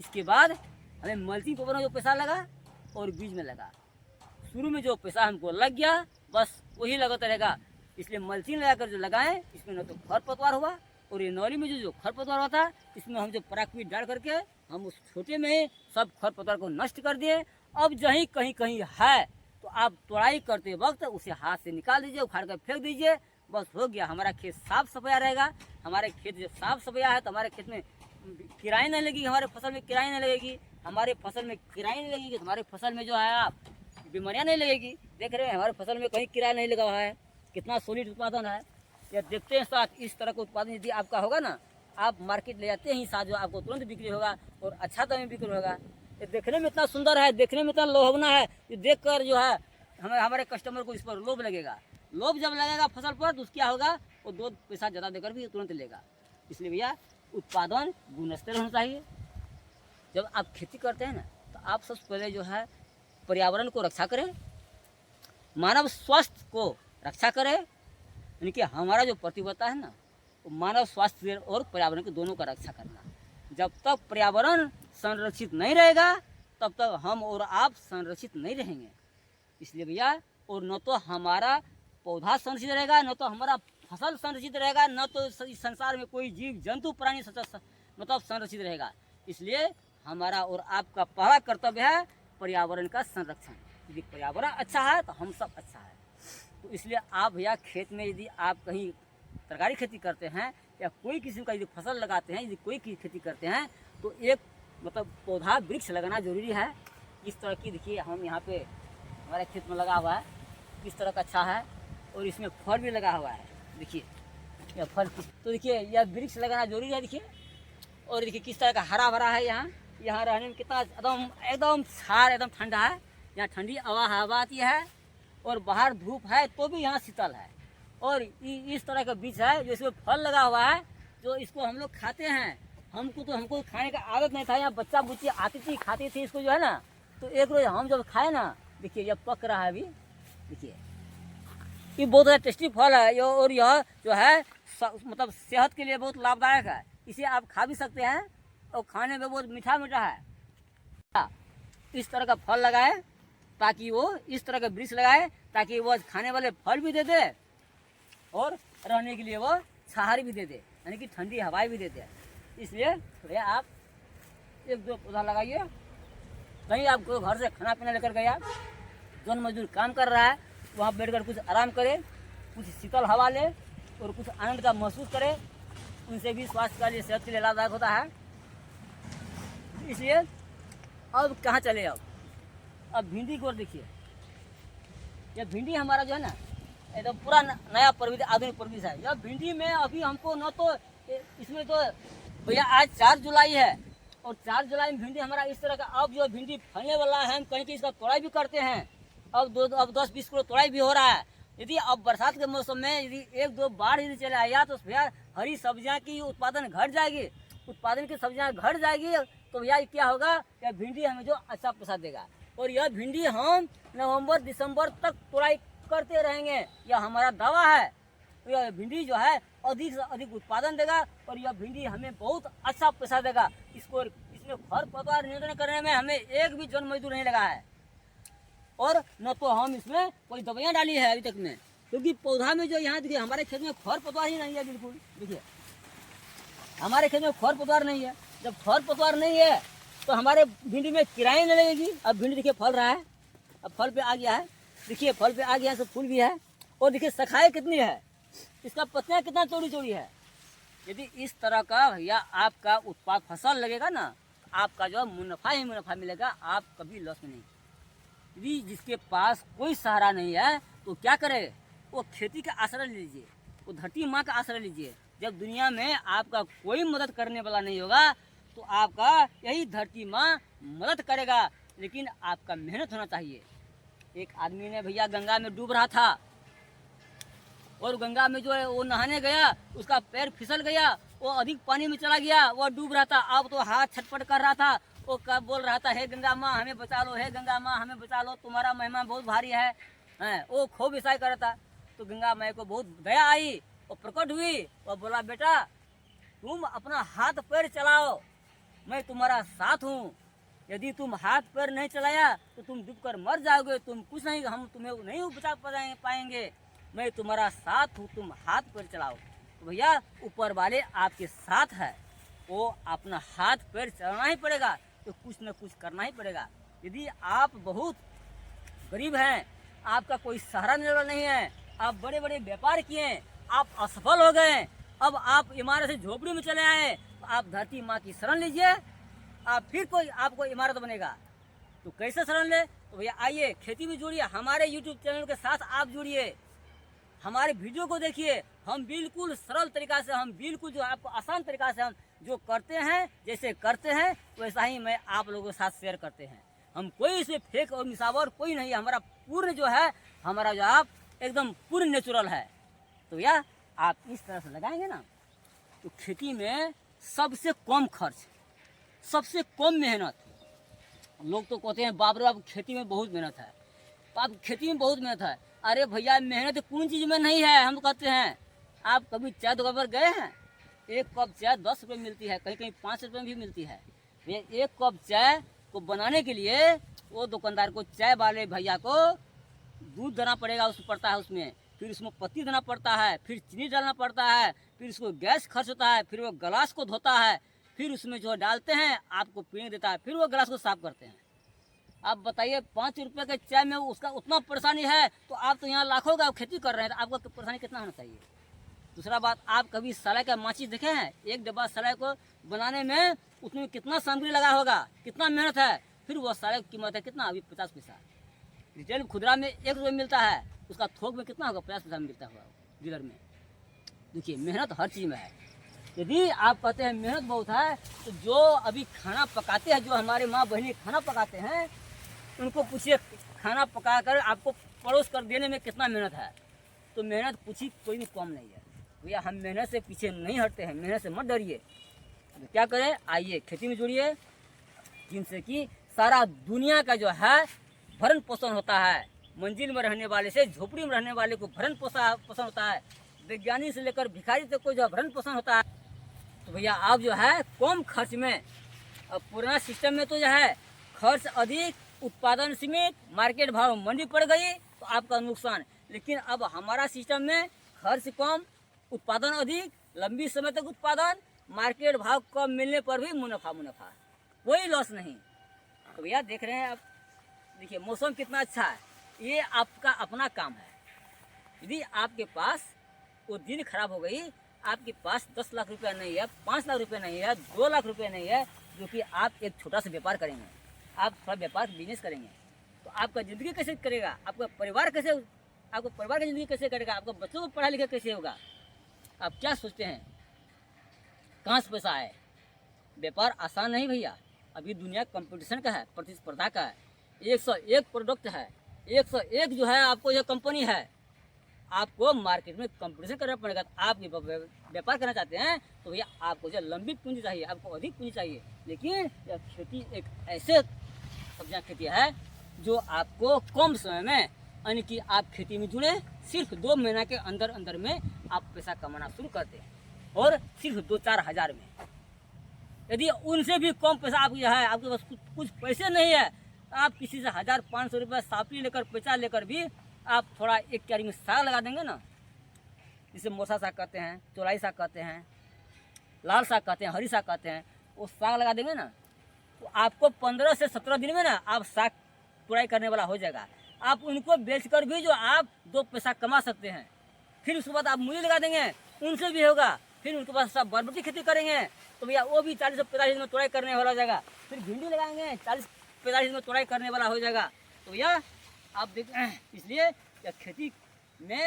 इसके बाद हमें मल्चिंग पेपर में जो पैसा लगा और बीज में लगा। शुरू में जो पैसा हमको लग गया बस वही लगता रहेगा, इसलिए मल्चिंग लगाकर जो लगाएं, इसमें न तो खरपतवार हुआ, और ये नौली में जो खरपतवार होता है, इसमें हम जो पराक्वीट डाल करके हम उस छोटे में ही सब खरपतवार को नष्ट कर दिए। अब जहीं कहीं कहीं है तो आप तोड़ाई करते वक्त उसे हाथ से निकाल दीजिए, उखाड़ कर फेंक दीजिए, बस हो गया, हमारा खेत साफ सफाया रहेगा। हमारे खेत जो साफ सफाया है तो हमारे खेत में किराए नहीं लगेगी, हमारे फसल में किराए नहीं लगेगी, हमारे फसल में किराए नहीं लगेगी, हमारे फसल में जो है आप बीमारियाँ नहीं लगेगी। देख रहे हैं हमारे फसल में कहीं किराया नहीं लगा हुआ है, कितना सॉलिड उत्पादन है। या देखते हैं साथ, इस तरह का उत्पादन यदि आपका होगा ना, आप मार्केट ले जाते ही साथ जो आपको तुरंत बिक्री होगा और अच्छा दाम में बिक्री होगा। ये देखने में इतना सुंदर है, देखने में इतना लोभना है, ये देखकर जो है हमारे कस्टमर को इस पर लोभ लगेगा। लोभ जब लगेगा फसल पर तो क्या होगा, वो 2 पैसा ज़्यादा देकर भी तुरंत लेगा। इसलिए भैया उत्पादन गुणस्तर होना चाहिए। जब आप खेती करते हैं ना, तो आप सबसे पहले जो है पर्यावरण को रक्षा करें, मानव स्वास्थ्य को रक्षा करें, यानी कि हमारा जो प्रतिबद्धता है ना, वो मानव स्वास्थ्य और पर्यावरण के दोनों का रक्षा करना। जब तक पर्यावरण संरक्षित नहीं रहेगा तब तक हम और आप संरक्षित नहीं रहेंगे। इसलिए भैया, और न तो हमारा पौधा संरक्षित रहेगा, न तो हमारा फसल संरक्षित रहेगा, न तो इस संसार में कोई जीव जंतु प्राणी मतलब संरक्षित रहेगा। इसलिए हमारा और आपका पहला कर्तव्य है पर्यावरण का संरक्षण। यदि पर्यावरण अच्छा है तो हम सब अच्छा है। तो इसलिए आप भैया खेत में यदि आप कहीं तरकारी खेती करते हैं या कोई किसी का यदि फसल लगाते हैं, यदि कोई की खेती करते हैं, तो एक मतलब पौधा वृक्ष लगाना जरूरी है। इस तरह की देखिए हम यहाँ पे हमारे खेत में लगा हुआ है, किस तरह का अच्छा है, और इसमें फल भी लगा हुआ है। देखिए यह फल, तो देखिए यह वृक्ष लगाना जरूरी है। देखिए, और देखिए किस तरह का हरा भरा है। यहाँ रहने में कितना एकदम छार, एकदम ठंडा है। यहाँ ठंडी हवा आती है, और बाहर धूप है तो भी यहाँ शीतल है। और इस तरह का बीज है जो इसमें फल लगा हुआ है, जो इसको हम लोग खाते हैं। हमको खाने का आदत नहीं था, यहाँ बच्चा बुच्ची आती थी खाती थी इसको जो है ना। तो एक रोज हम जब खाए ना, देखिए यह पक रहा है अभी, देखिए ये बहुत ज़्यादा टेस्टी फल है। और यह जो है मतलब सेहत के लिए बहुत लाभदायक है। इसे आप खा भी सकते हैं, और खाने में बहुत मीठा मीठा है। इस तरह का फल लगाए, ताकि वो इस तरह का वृक्ष लगाए, ताकि वो खाने वाले फल भी दे दे और रहने के लिए वो छाहरी भी दे दे, यानी कि ठंडी हवाएं भी दे दे। इसलिए भैया आप 1-2 पौधा लगाइए। कहीं आपको घर से खाना पीना लेकर गया, जौन मजदूर काम कर रहा है वहाँ बैठकर कुछ आराम करे, कुछ शीतल हवा ले और कुछ आनंद का महसूस करे। उनसे भी स्वास्थ्य के लिए, सेहत के लिए लाभदायक होता है। इसलिए अब कहाँ चले, अब भिंडी को देखिए। यह भिंडी हमारा जो है ना, एकदम पूरा नया प्रविधि, आधुनिक प्रविधि है। यह भिंडी में अभी हमको न तो इसमें तो भैया आज 4 जुलाई है और 4 जुलाई में भिंडी हमारा इस तरह का, अब जो भिंडी फलने वाला है, हम कहीं कि इसका तोड़ाई भी करते हैं। अब 10-20 किलो तोड़ाई भी हो रहा है। यदि अब बरसात के मौसम में यदि 1-2 बाढ़ यदि चले आया तो भैया हरी सब्जियां की उत्पादन घट जाएगी, उत्पादन की सब्जियां घट जाएगी, तो भैया क्या होगा, यह भिंडी हमें जो अच्छा पैसा देगा। और यह भिंडी हम नवंबर दिसंबर तक तोड़ाई करते रहेंगे, यह हमारा दावा है। तो यह भिंडी जो है अधिक से अधिक उत्पादन देगा और यह भिंडी हमें बहुत अच्छा पैसा देगा। इसमें खरपतवार नियंत्रण करने में हमें एक भी जन मजदूर नहीं लगा है और न तो हम इसमें कोई दवाइयाँ डाली है अभी तक में, क्योंकि पौधा में जो यहाँ देखिए हमारे खेत में खरपतवार ही नहीं है। बिल्कुल देखिए हमारे खेत में खरपतवार नहीं है। जब खरपतवार नहीं है तो हमारे भिंडी में किराए नहीं लगेगी। अब भिंडी देखिए फल रहा है, अब फल पे आ गया है, देखिए फल पे आ गया है, सब फूल भी है और देखिए शाखाएं कितनी है, इसका पत्तियाँ कितना चौड़ी चौड़ी है। यदि इस तरह का भैया आपका उत्पाद फसल लगेगा ना, आपका जो मुनाफा ही मुनाफा मिलेगा, आप कभी लॉस में नहीं। यदि जिसके पास कोई सहारा नहीं है तो क्या करे, वो खेती का आश्रय लीजिए, वो धरती माँ का आश्रय लीजिए। जब दुनिया में आपका कोई मदद करने वाला नहीं होगा तो आपका यही धरती माँ मदद करेगा, लेकिन आपका मेहनत होना चाहिए। एक आदमी ने भैया गंगा में डूब रहा था और गंगा में जो है वो नहाने गया, उसका पैर फिसल गया, वो अधिक पानी में चला गया, वो डूब रहा था। अब तो हाथ छटपट कर रहा था, वो कब बोल रहा था, हे गंगा माँ हमें बचा लो, हे गंगा माँ हमें बचा लो, तुम्हारा महिमा बहुत भारी है। वो खूब ईसाई कर रहा था। तो गंगा माँ को बहुत दया आई और प्रकट हुई और बोला, बेटा तुम अपना हाथ पैर चलाओ, मैं तुम्हारा साथ हूँ। यदि तुम हाथ पैर नहीं चलाया तो तुम डूबकर मर जाओगे, तुम कुछ नहीं, हम तुम्हें नहीं बचा पाएंगे। मैं तुम्हारा साथ हूँ, तुम हाथ पैर चलाओ। तो भैया ऊपर वाले आपके साथ है, वो अपना हाथ पैर चलाना ही पड़ेगा, तो कुछ न कुछ करना ही पड़ेगा। यदि आप बहुत गरीब हैं, आपका कोई सहारा नहीं है, आप बड़े बड़े व्यापार किए, आप असफल हो गए, अब आप इमारत से झोपड़ी में चले आए, तो आप धरती माँ की शरण लीजिए, आप फिर कोई आपको इमारत बनेगा। तो कैसे शरण ले, तो भैया आइए खेती में जुड़िए, हमारे यूट्यूब चैनल के साथ आप जुड़िए, हमारे वीडियो को देखिए। हम बिल्कुल सरल तरीका से, हम बिल्कुल जो आपको आसान तरीका से हम जो करते हैं, जैसे करते हैं वैसा ही मैं आप लोगों के साथ शेयर करते हैं। हम कोई इसमें फेक और मिसावर कोई नहीं, हमारा पूर्ण जो है, हमारा जो आप एकदम पूर्ण नेचुरल है। तो भैया आप इस तरह से लगाएंगे ना, तो खेती में सबसे कम खर्च, सबसे कम मेहनत। लोग तो कहते हैं बाप रे बाप खेती में बहुत मेहनत है, आप खेती में बहुत मेहनत है। अरे भैया मेहनत कौन चीज़ में नहीं है, हम तो कहते हैं। आप कभी चाय दुकान पर गए हैं, एक कप चाय 10 रुपये मिलती है, कहीं कहीं 5 रुपये में भी मिलती है। एक कप चाय को बनाने के लिए वो दुकानदार को, चाय वाले भैया को दूध देना पड़ेगा, उसमें पड़ता है, उसमें फिर उसमें पत्ती देना पड़ता है, फिर चीनी डालना पड़ता है, फिर उसको गैस खर्च होता है, फिर वो गिलास को धोता है, फिर उसमें जो डालते हैं आपको पीने देता है, फिर वो गिलास को साफ करते हैं। आप बताइए 5 रुपये के चाय में उसका उतना परेशानी है, तो आप तो यहाँ लाखों का खेती कर रहे हैं, तो आपका परेशानी कितना होना चाहिए। दूसरा बात, आप कभी सलाई का माचिस देखे हैं? एक डब्बा सलाई को बनाने में उसमें कितना सामग्री लगा होगा, कितना मेहनत है। फिर वो सलाई की कीमत है कितना, अभी 50 पैसा। रिटेल खुदरा में 1 रुपये मिलता है, उसका थोक में कितना होगा, 50 पैसा मिलता होगा डीलर में। देखिए मेहनत हर चीज़ में है। यदि आप कहते हैं मेहनत बहुत है, तो जो अभी खाना पकाते हैं, जो हमारे माँ बहनी खाना पकाते हैं, उनको पूछिए खाना पकाकर आपको परोस कर देने में कितना मेहनत है। तो मेहनत कुछ ही कोई भी कम नहीं है भैया। हम मेहनत से पीछे नहीं हटते हैं, मेहनत से मत डरिए। तो क्या करें, आइए खेती में जुड़िए, जिनसे कि सारा दुनिया का जो है भरण पोषण होता है। मंजिल में रहने वाले से झोपड़ी में रहने वाले को भरण पोषण होता है, वैज्ञानिक से लेकर भिखारी तक को जो भरण पोषण होता है। तो भैया आप जो है कम खर्च में, अब पुराना सिस्टम में तो जो है खर्च अधिक, उत्पादन सीमित, मार्केट भाव मंडी पड़ गई तो आपका नुकसान। लेकिन अब हमारा सिस्टम में खर्च कम, उत्पादन अधिक, लंबी समय तक उत्पादन, मार्केट भाव कम मिलने पर भी मुनाफा, कोई लॉस नहीं। तो भैया देख रहे हैं आप, देखिए मौसम कितना अच्छा है, ये आपका अपना काम है। यदि आपके पास वो दिन खराब हो गई, आपके पास 10 लाख रुपया नहीं है, 5 लाख रुपया नहीं है, 2 लाख रुपया नहीं है, जो कि आप एक छोटा सा व्यापार करेंगे, आप थोड़ा व्यापार बिजनेस करेंगे, तो आपका ज़िंदगी कैसे करेगा, आपका परिवार कैसे आपको परिवार की ज़िंदगी कैसे कटेगा, आपको बच्चों को पढ़ा लिखा कैसे होगा? आप क्या सोचते हैं कहाँ से पैसा आए? व्यापार आसान नहीं भैया, अभी दुनिया कंपटीशन का है, प्रतिस्पर्धा का है। 101 प्रोडक्ट है, 101 जो है आपको यह कंपनी है, आपको मार्केट में कंपटीशन करना पड़ेगा। तो आप व्यापार करना चाहते हैं तो भैया आपको जो लंबी पूंजी चाहिए, आपको अधिक पूंजी चाहिए। लेकिन यह खेती एक ऐसे सब्जियां खेती है जो आपको कम समय में, यानी कि आप खेती में जुड़े सिर्फ 2 महीना के अंदर अंदर में आप पैसा कमाना शुरू करते हैं, और सिर्फ 2-4 हज़ार में। यदि उनसे भी कम पैसा आपकी है, आपके पास कुछ पैसे नहीं है, तो आप किसी से 1000-500 रुपये सापली लेकर पैसा लेकर भी आप थोड़ा एक क्यारी में साग लगा देंगे ना, जिसे मोसा साग कहते हैं, चौलाई साग कहते हैं, लाल साग कहते हैं, हरी साग कहते हैं, वो साग लगा देंगे ना, तो आपको 15 से 17 दिन में ना आप साग तुड़ाई करने वाला हो जाएगा। आप उनको बेचकर भी जो आप 2 पैसा कमा सकते हैं। फिर उसके बाद आप मूली लगा देंगे, उनसे भी होगा। फिर उनके पास सब बरबटी खेती करेंगे तो भैया वो भी 40 से 45 दिन में तुड़ाई करने वाला हो जाएगा। फिर भिंडी लगाएंगे, 40-45 दिन में तुड़ाई करने वाला हो जाएगा। तो भैया आप देखें, इसलिए या खेती में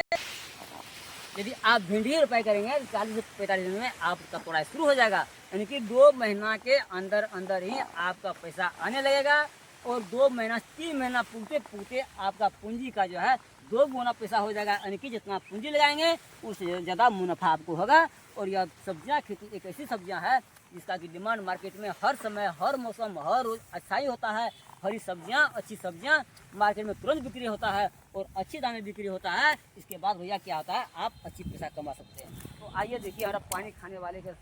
यदि आप भिंडी रोपाई करेंगे तो 40 से 45 दिन में आपका तुड़ाई शुरू हो जाएगा, यानी कि 2 महीना के अंदर अंदर ही आपका पैसा आने लगेगा। और 2 महीना 3 महीना पूछते पूछते आपका पूंजी का जो है 2 गुना पैसा हो जाएगा, यानी कि जितना पूंजी लगाएंगे उससे ज़्यादा मुनाफा आपको होगा। और यह सब्जियां खेती एक ऐसी सब्जियां है जिसका कि डिमांड मार्केट में हर समय, हर मौसम, हर रोज अच्छा ही होता है। हरी सब्जियां, अच्छी सब्जियां मार्केट में तुरंत बिक्री होता है और अच्छी दाम में बिक्री होता है। इसके बाद भैया क्या होता है, आप अच्छी पैसा कमा सकते हैं। तो आइए देखिए हमारा पानी खाने वाले के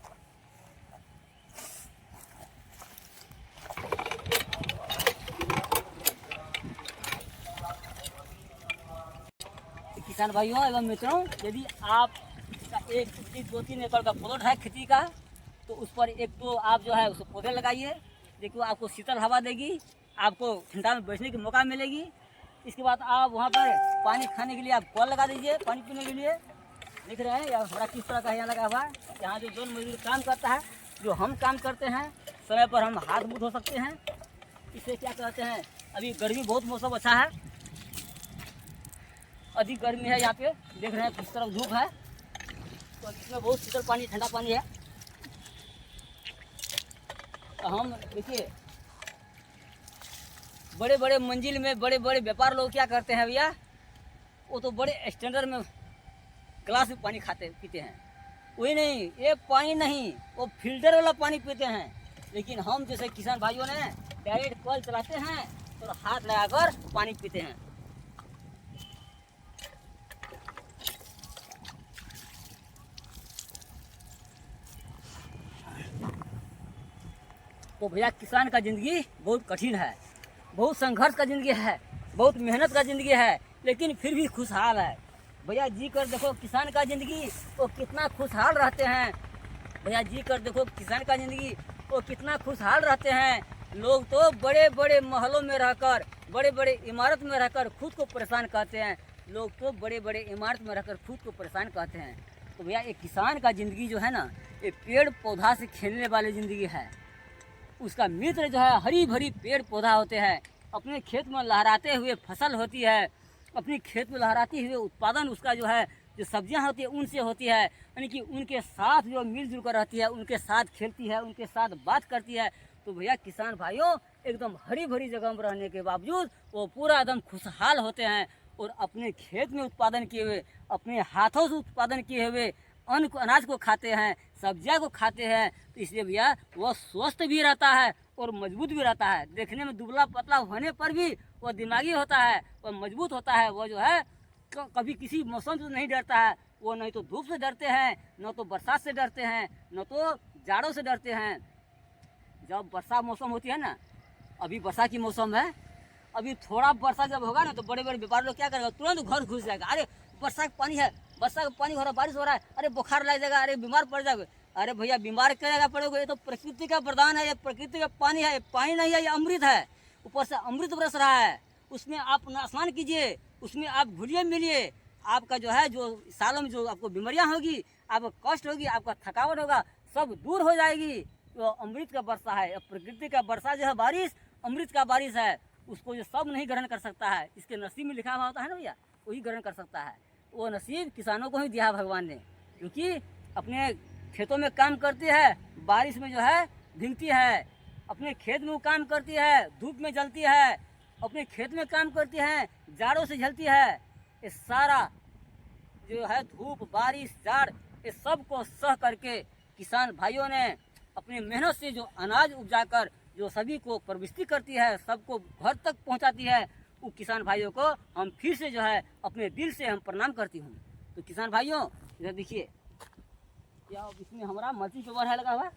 किसान भाइयों एवं मित्रों, यदि आप एक 2-3 एकड़ का प्लॉट है खेती का, तो उस पर एक तो आप जो है उसको पौधे लगाइए। देखिए आपको शीतल हवा देगी, आपको ठंडा में बैठने की मौका मिलेगी। इसके बाद आप वहाँ पर पानी खाने के लिए आप कल लगा दीजिए, पानी पीने के लिए। देख रहे हैं या हमारा किस तरह का यहाँ लगा हुआ है। यहाँ जो जौन मजदूर काम करता है, जो हम काम करते हैं, समय पर हम हाथ मुँह धो सकते हैं। इससे क्या कहते हैं, अभी गर्मी बहुत मौसम अच्छा है, अधिक गर्मी है यहाँ पे, देख रहे हैं किस तरफ धूप है, तो इसमें बहुत शीतल पानी, ठंडा पानी है। तो हम देखिए बड़े बड़े मंजिल में बड़े बड़े व्यापार लोग क्या करते हैं भैया, वो तो बड़े स्टैंडर्ड में ग्लास में पानी खाते पीते हैं। वही नहीं, ये पानी नहीं, वो फिल्टर वाला पानी पीते हैं। लेकिन हम जैसे किसान भाइयों ने डायरेक्ट कल चलाते हैं तो हाथ लगाकर पानी पीते हैं। तो भैया किसान का ज़िंदगी बहुत कठिन है, बहुत संघर्ष का ज़िंदगी है, बहुत मेहनत का ज़िंदगी है, लेकिन फिर भी खुशहाल है। भैया जी कर देखो किसान का ज़िंदगी वो कितना खुशहाल रहते हैं। भैया जी कर देखो किसान का ज़िंदगी वो कितना खुशहाल रहते हैं। लोग तो बड़े बड़े महलों में रहकर, बड़े बड़े इमारत में रहकर खुद को परेशान कहते हैं। लोग तो बड़े बड़े इमारत में रहकर खुद को परेशान कहते हैं। तो भैया एक किसान का ज़िंदगी जो है ना, ये पेड़ पौधा से खेलने वाली ज़िंदगी है। उसका मित्र जो है हरी भरी पेड़ पौधा होते हैं, अपने खेत में लहराते हुए फसल होती है, अपनी खेत में लहराते हुए उत्पादन उसका जो है, जो सब्जियां होती है उनसे होती है, यानी कि उनके साथ जो मिलजुल कर रहती है, उनके साथ खेलती है, उनके साथ बात करती है। तो भैया किसान भाइयों एकदम हरी भरी जगह में रहने के बावजूद वो पूरा एकदम खुशहाल होते हैं और अपने खेत में उत्पादन किए हुए, अपने हाथों से उत्पादन किए हुए अन्न को, अनाज को खाते हैं, सब्जियां को खाते हैं। तो इसलिए भैया वो स्वस्थ भी रहता है और मजबूत भी रहता है। देखने में दुबला पतला होने पर भी वो दिमागी होता है, वो मजबूत होता है। वो जो है कभी किसी मौसम से नहीं डरता है। वो नहीं तो धूप से डरते हैं, न तो बरसात से डरते हैं, न तो जाड़ों से डरते हैं। जब वर्षा मौसम होती है ना, अभी वर्षा की मौसम है, अभी थोड़ा वर्षा जब होगा ना तो बड़े बड़े व्यापारी लोग क्या करेगा, तुरंत घर घुस जाएगा। अरे वर्षा का पानी है, वर्षा का पानी हो रहा है, बारिश हो रहा है, अरे बुखार लग जाएगा, अरे बीमार पड़ जाएगा। अरे भैया बीमार करेगा पड़ेगा, ये तो प्रकृति का वरदान है, ये प्रकृति का पानी है, ये पानी नहीं है, ये अमृत है। ऊपर से अमृत बरस रहा है, उसमें आप स्नान कीजिए, उसमें आप घुलिए मिलिए। आपका जो है जो सालों में जो आपको बीमारियां होगी, आपको कष्ट होगी, आपका थकावट होगा, सब दूर हो जाएगी। तो अमृत का वर्षा है, प्रकृति का वर्षा जो है, बारिश अमृत का बारिश है। उसको जो सब नहीं ग्रहण कर सकता है, इसके नसीब में लिखा हुआ होता है ना भैया। वही ग्रहण कर सकता है। वो नसीब किसानों को ही दिया है भगवान ने, क्योंकि अपने खेतों में काम करती है, बारिश में जो है भीगती है, अपने खेत में वो काम करती है, धूप में जलती है, अपने खेत में काम करती है, जाड़ों से झेलती है। ये सारा जो है धूप, बारिश, जाड़, ये सब को सह करके किसान भाइयों ने अपनी मेहनत से जो अनाज उपजाकर जो सभी को परवृष्टि करती है, सबको घर तक पहुंचाती है, वो किसान भाइयों को हम फिर से जो है अपने दिल से हम प्रणाम करती हूँ। तो किसान भाइयों इधर देखिए, क्या इसमें हमारा मल्चिंग पेपर है लगा हुआ।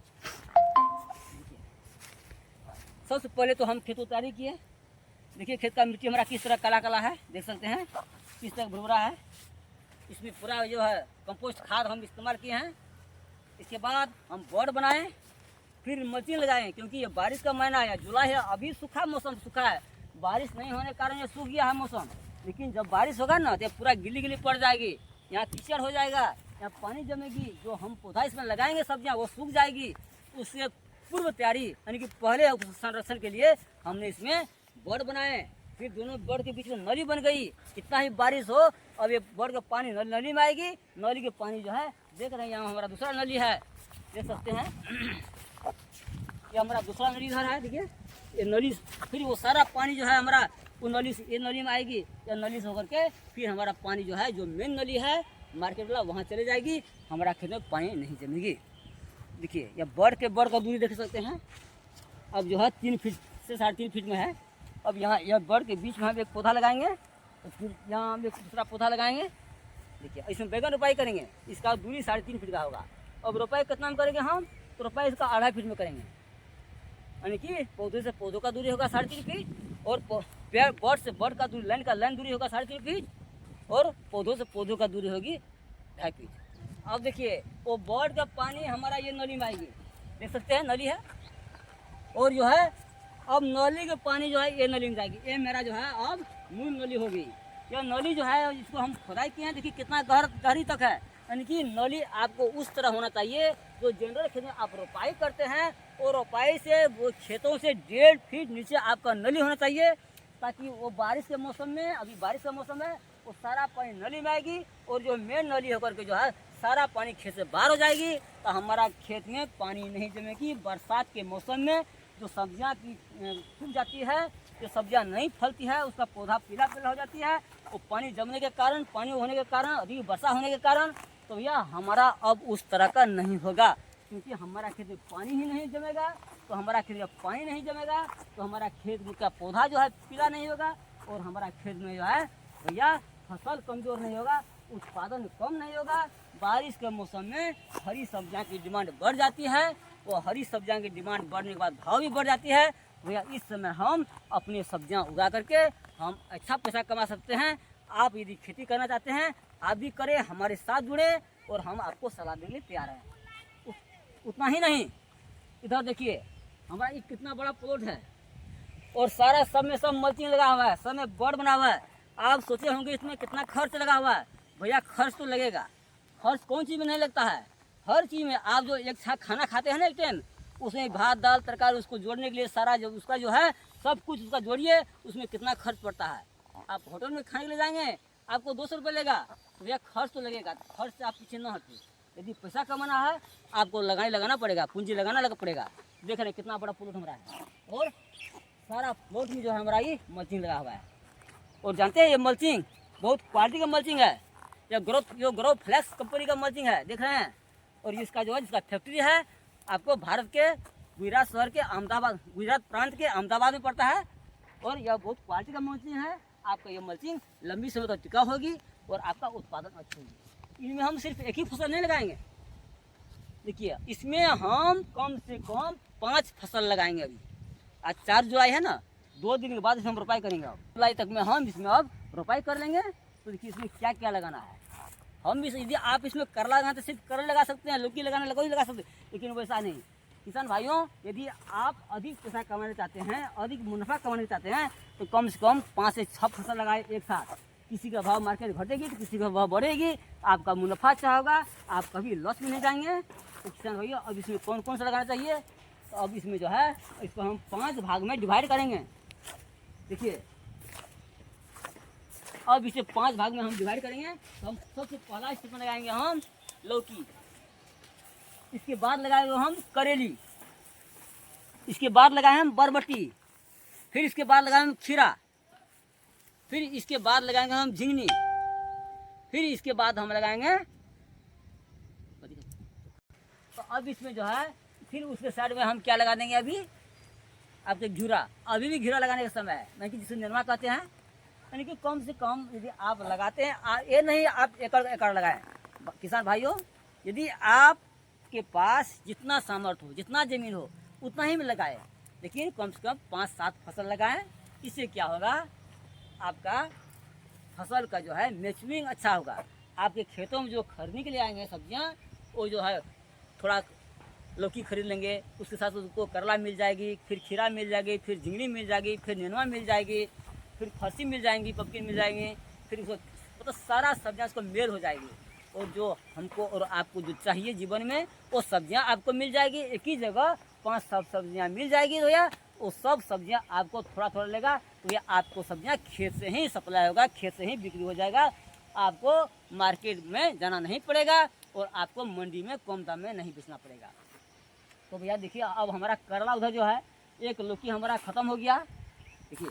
सबसे पहले तो हम खेत उतारी किए। देखिए खेत का मिट्टी हमारा किस तरह काला काला है, देख सकते हैं किस तरह भुरभुरा है। इसमें पूरा जो है कंपोस्ट खाद हम इस्तेमाल किए हैं। इसके बाद हम बोर्ड बनाएं, फिर मल्चिंग लगाएं, क्योंकि ये बारिश का महीना है, जुलाई है, अभी सूखा मौसम सूखा है, बारिश नहीं होने के कारण ये सूख गया है मौसम। लेकिन जब बारिश होगा ना तो पूरा गिल्ली गिल्ली पड़ जाएगी, यहाँ कीचड़ हो जाएगा, यहाँ पानी जमेगी, जो हम पौधा इसमें लगाएंगे सब्जियाँ वो सूख जाएगी। उससे पूर्व तैयारी यानी कि पहले संरक्षण के लिए हमने इसमें बोर्ड बनाए। फिर दोनों बोर्ड के बीच में नली बन गई। कितना ही बारिश हो, अब ये बोर्ड का पानी नली में आएगी। नली के पानी जो है देख रहे हैं, यहाँ हमारा दूसरा नली है, देख सकते हैं ये हमारा दूसरा नली इधर है। देखिए ये नली, फिर वो सारा पानी जो है हमारा वो नली से ये नली में आएगी, या नली से होकर के फिर हमारा पानी जो है जो मेन नली है मार्केट वाला वहाँ चले जाएगी, हमारा खेत में पानी नहीं जमेगी। देखिए ये बोर्ड के बोर्ड का दूरी देख सकते हैं, अब जो है 3 फीट से 3.5 फीट में है। अब यहाँ यह बोर्ड के बीच में हम एक पौधा लगाएंगे, तो फिर यहाँ हम एक दूसरा पौधा लगाएंगे। देखिए इसमें बैगन रोपाई करेंगे, इसका दूरी 3.5 फीट का होगा। अब रोपाई कितना में करेंगे हम, तो रोपाई इसका 2.5 फीट में करेंगे, यानी कि पौधे से पौधों का दूरी होगा 3.5 फीट, और बोर्ड से बोर्ड का दूरी, लाइन का लाइन दूरी होगा 3.5 फीट, और पौधों से पौधों का दूरी होगी 2.5 फीट। अब देखिए वो बोर्ड का पानी हमारा ये नली में आएगी, देख सकते हैं नली है, और जो है अब नली का पानी जो है ये नली में जाएगी। ये मेरा जो है अब मूल नली हो गई। यह नली जो है इसको हम खुदाई किए हैं, देखिए कितना गहरी तक है, यानी कि नली आपको उस तरह होना चाहिए जो जनरल खेत में आप रोपाई करते हैं, और रोपाई से वो खेतों से 1.5 फीट नीचे आपका नली होना चाहिए, ताकि वो बारिश के मौसम में, अभी बारिश का मौसम है, वो सारा पानी नली में आएगी, और जो मेन नली होकर के जो है सारा पानी खेत से बाहर हो जाएगी। तो हमारा खेत में पानी नहीं जमेगी। बरसात के मौसम में जो सब्जियां की सूख जाती है, जो सब्जियां नहीं फलती है, उसका पौधा पीला पीला हो जाती है, वो पानी जमने के कारण, पानी होने के कारण, अधिक वर्षा होने के कारण, तो भैया हमारा अब उस तरह का नहीं होगा, क्योंकि हमारा खेत में पानी ही नहीं जमेगा। तो हमारा खेत में पानी नहीं जमेगा तो हमारा खेत का पौधा जो है पीला नहीं होगा, और हमारा खेत में जो है भैया फसल कमज़ोर नहीं होगा, उत्पादन कम नहीं होगा। बारिश के मौसम में हरी सब्जियां की डिमांड बढ़ जाती है, वो हरी सब्जियां की डिमांड बढ़ने के बाद भाव भी बढ़ जाती है। भैया इस समय हम अपनी सब्जियां उगा करके हम अच्छा पैसा कमा सकते हैं। आप यदि खेती करना चाहते हैं आप भी करें, हमारे साथ जुड़े, और हम आपको सलाह देने के लिए तैयार हैं। उतना ही नहीं, इधर देखिए हमारा ये कितना बड़ा प्लॉट है, और सारा सब में सब मल्चिंग लगा हुआ है, सब में बोर्ड बना हुआ है। आप सोचे होंगे इसमें कितना खर्च लगा हुआ है। भैया खर्च तो लगेगा, खर्च कौन चीज़ में नहीं लगता है, हर चीज़ में। आप जो एक छाक खाना खाते हैं ना एक टाइम, उसमें भात दाल तरकारी उसको जोड़ने के लिए सारा जो उसका जो है सब कुछ उसका जोड़िए, उसमें कितना खर्च पड़ता है। आप होटल में खाने के लिए जाएंगे आपको 200 रुपये लेगा, तो भैया खर्च तो लगेगा, खर्च से आप पीछे न हटिए। यदि पैसा कमाना है आपको लगाना पड़ेगा, पूंजी लगाना पड़ेगा। देख रहे हैं कितना बड़ा प्लॉट हमारा है, और सारा प्लॉट में जो है हमारा ये मल्चिंग लगा हुआ है। और जानते हैं ये मल्चिंग बहुत क्वालिटी का मल्चिंग है, यह ग्रो फ्लेक्स कंपनी का मल्चिंग है, देख रहे हैं। और इसका जो है जिसका फैक्ट्री है आपको भारत के गुजरात शहर के अहमदाबाद, गुजरात प्रांत के अहमदाबाद में पड़ता है, और यह बहुत क्वालिटी का मल्चिंग है। आपका यह मल्चिंग लंबी समय तक टिकाऊ होगी, और आपका उत्पादन अच्छा होगी। इनमें हम सिर्फ एक ही फसल नहीं लगाएंगे, देखिए इसमें हम कम से कम 5 फसल लगाएंगे। अभी आज 4 जुलाई है ना, 2 दिन के बाद इसमें हम रोपाई करेंगे। अब जुलाई तक में हम इसमें अब रोपाई कर लेंगे। तो देखिए इसमें क्या क्या लगाना है। हम भी यदि आप इसमें करला लगाना तो सिर्फ करला लगा सकते हैं, लौकी लगाना लगा सकते हैं, लेकिन वैसा नहीं। किसान भाइयों यदि आप अधिक पैसा कमाना चाहते हैं, अधिक मुनाफा कमाना चाहते हैं, तो कम से कम 5 से 6 फसल लगाए एक साथ। किसी का भाव मार्केट घटेगी तो किसी का भाव बढ़ेगी, आपका मुनाफा अच्छा होगा, आप कभी लॉस में नहीं जाएंगे। तो किसान भैया अब इसमें कौन कौन सा लगाना चाहिए, तो अब इसमें जो है इसको हम 5 भाग में डिवाइड करेंगे। देखिए अब इसे 5 भाग में हम डिवाइड करेंगे। तो हम सबसे पहला स्टेप में लगाएंगे हम लौकी, इसके बाद लगाएंगे हम करेली, इसके बाद लगाए हम बरबटी, फिर इसके बाद लगाएंगे हम खीरा, फिर इसके बाद लगाएंगे हम झिंगनी, फिर इसके बाद हम लगाएंगे। तो अब इसमें जो है फिर उसके साइड में हम क्या लगा देंगे, अभी आपके घिरा। अभी भी घिरा लगाने का समय है, यानी कि जिसे नेनुआ कहते हैं। यानी कि कम से कम यदि आप लगाते हैं, ये नहीं आप एकड़ एकड़ लगाएं। किसान भाइयों, यदि आपके पास जितना सामर्थ्य हो, जितना ज़मीन हो, उतना ही में लगाएं, लेकिन कम से कम 5-7 फसल लगाएं। इससे क्या होगा, आपका फसल का जो है मैचिंग अच्छा होगा। आपके खेतों में जो खरीदने के लिए आएंगे सब्जियां, वो जो है थोड़ा लौकी खरीद लेंगे, उसके साथ उसको करला मिल जाएगी, फिर खीरा मिल जाएगी, फिर झिंगनी मिल जाएगी, फिर नेनुआ मिल जाएगी, फिर फरसी मिल जाएंगी, पपकिन मिल जाएंगे, फिर उसको मतलब सारा सब्जियां उसको मेल हो जाएगी। और जो हमको और आपको जो चाहिए जीवन में, वो सब्जियां आपको मिल जाएगी। एक ही जगह 5 सब्जियां मिल जाएगी भैया। वो सब सब्जियां आपको थोड़ा थोड़ा लेगा, तो भैया आपको सब्जियां खेत से ही सप्लाई होगा, खेत से ही बिक्री हो जाएगा। आपको मार्केट में जाना नहीं पड़ेगा और आपको मंडी में कम दाम में नहीं बेचना पड़ेगा। तो भैया देखिए, अब हमारा करला उधर जो है, एक लौकी हमारा ख़त्म हो गया। देखिए,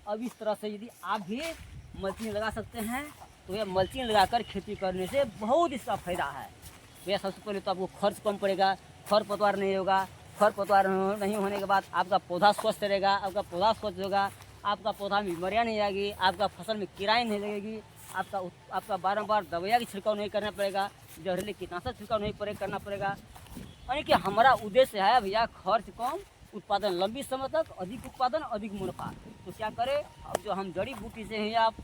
अब इस तरह से यदि आप भी मल्चिंग लगा सकते हैं, तो भैया मल्चिंग लगाकर खेती करने से बहुत इसका फ़ायदा है। भैया सबसे पहले तो आपको खर्च कम पड़ेगा, खरपतवार नहीं होगा। खरपतवार नहीं होने के बाद आपका पौधा स्वस्थ रहेगा, आपका पौधा स्वच्छ होगा, आपका पौधा में बीमारियाँ नहीं आएगी, आपका फसल में कीड़ाएँ नहीं लगेगी, आपका बारंबार दवाइयाँ की छिड़काव नहीं करना पड़ेगा, जहरीले कीटनाशक छिड़काव नहीं करना पड़ेगा। यानी कि हमारा उद्देश्य है भैया खर्च कम, उत्पादन लंबी समय तक, अधिक उत्पादन, अधिक मुनाफा। तो क्या करें, अब जो हम जड़ी बूटी से ही आप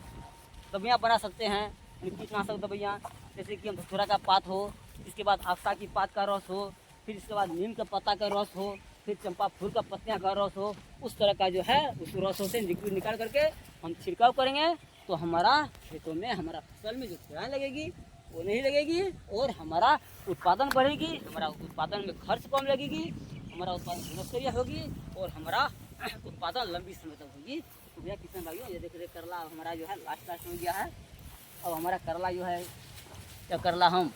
दवाइयाँ बना सकते हैं, कीटनाशक दवाइयाँ, जैसे कि धतूरा का पात हो, इसके बाद आंवला की पात का रस हो, फिर इसके बाद नीम के पत्ता का रस हो, फिर चंपा फूल का पत्तियाँ का रस हो, उस तरह का जो है उस रसों से लिक्विड निकाल करके हम छिड़काव करेंगे। तो हमारा खेतों में, हमारा फसल में जो कीड़ाएँ लगेगी वो नहीं लगेगी, और हमारा उत्पादन बढ़ेगी, हमारा उत्पादन में खर्च कम लगेगी, हमारा उत्पादन गुणस्तरीय होगी, और हमारा उत्पादन लंबी समय तक होगी। तो भैया किसान भाइयों, ये देख रहे करला हमारा जो है लास्ट में गया है। अब हमारा करला जो है, यह करला हम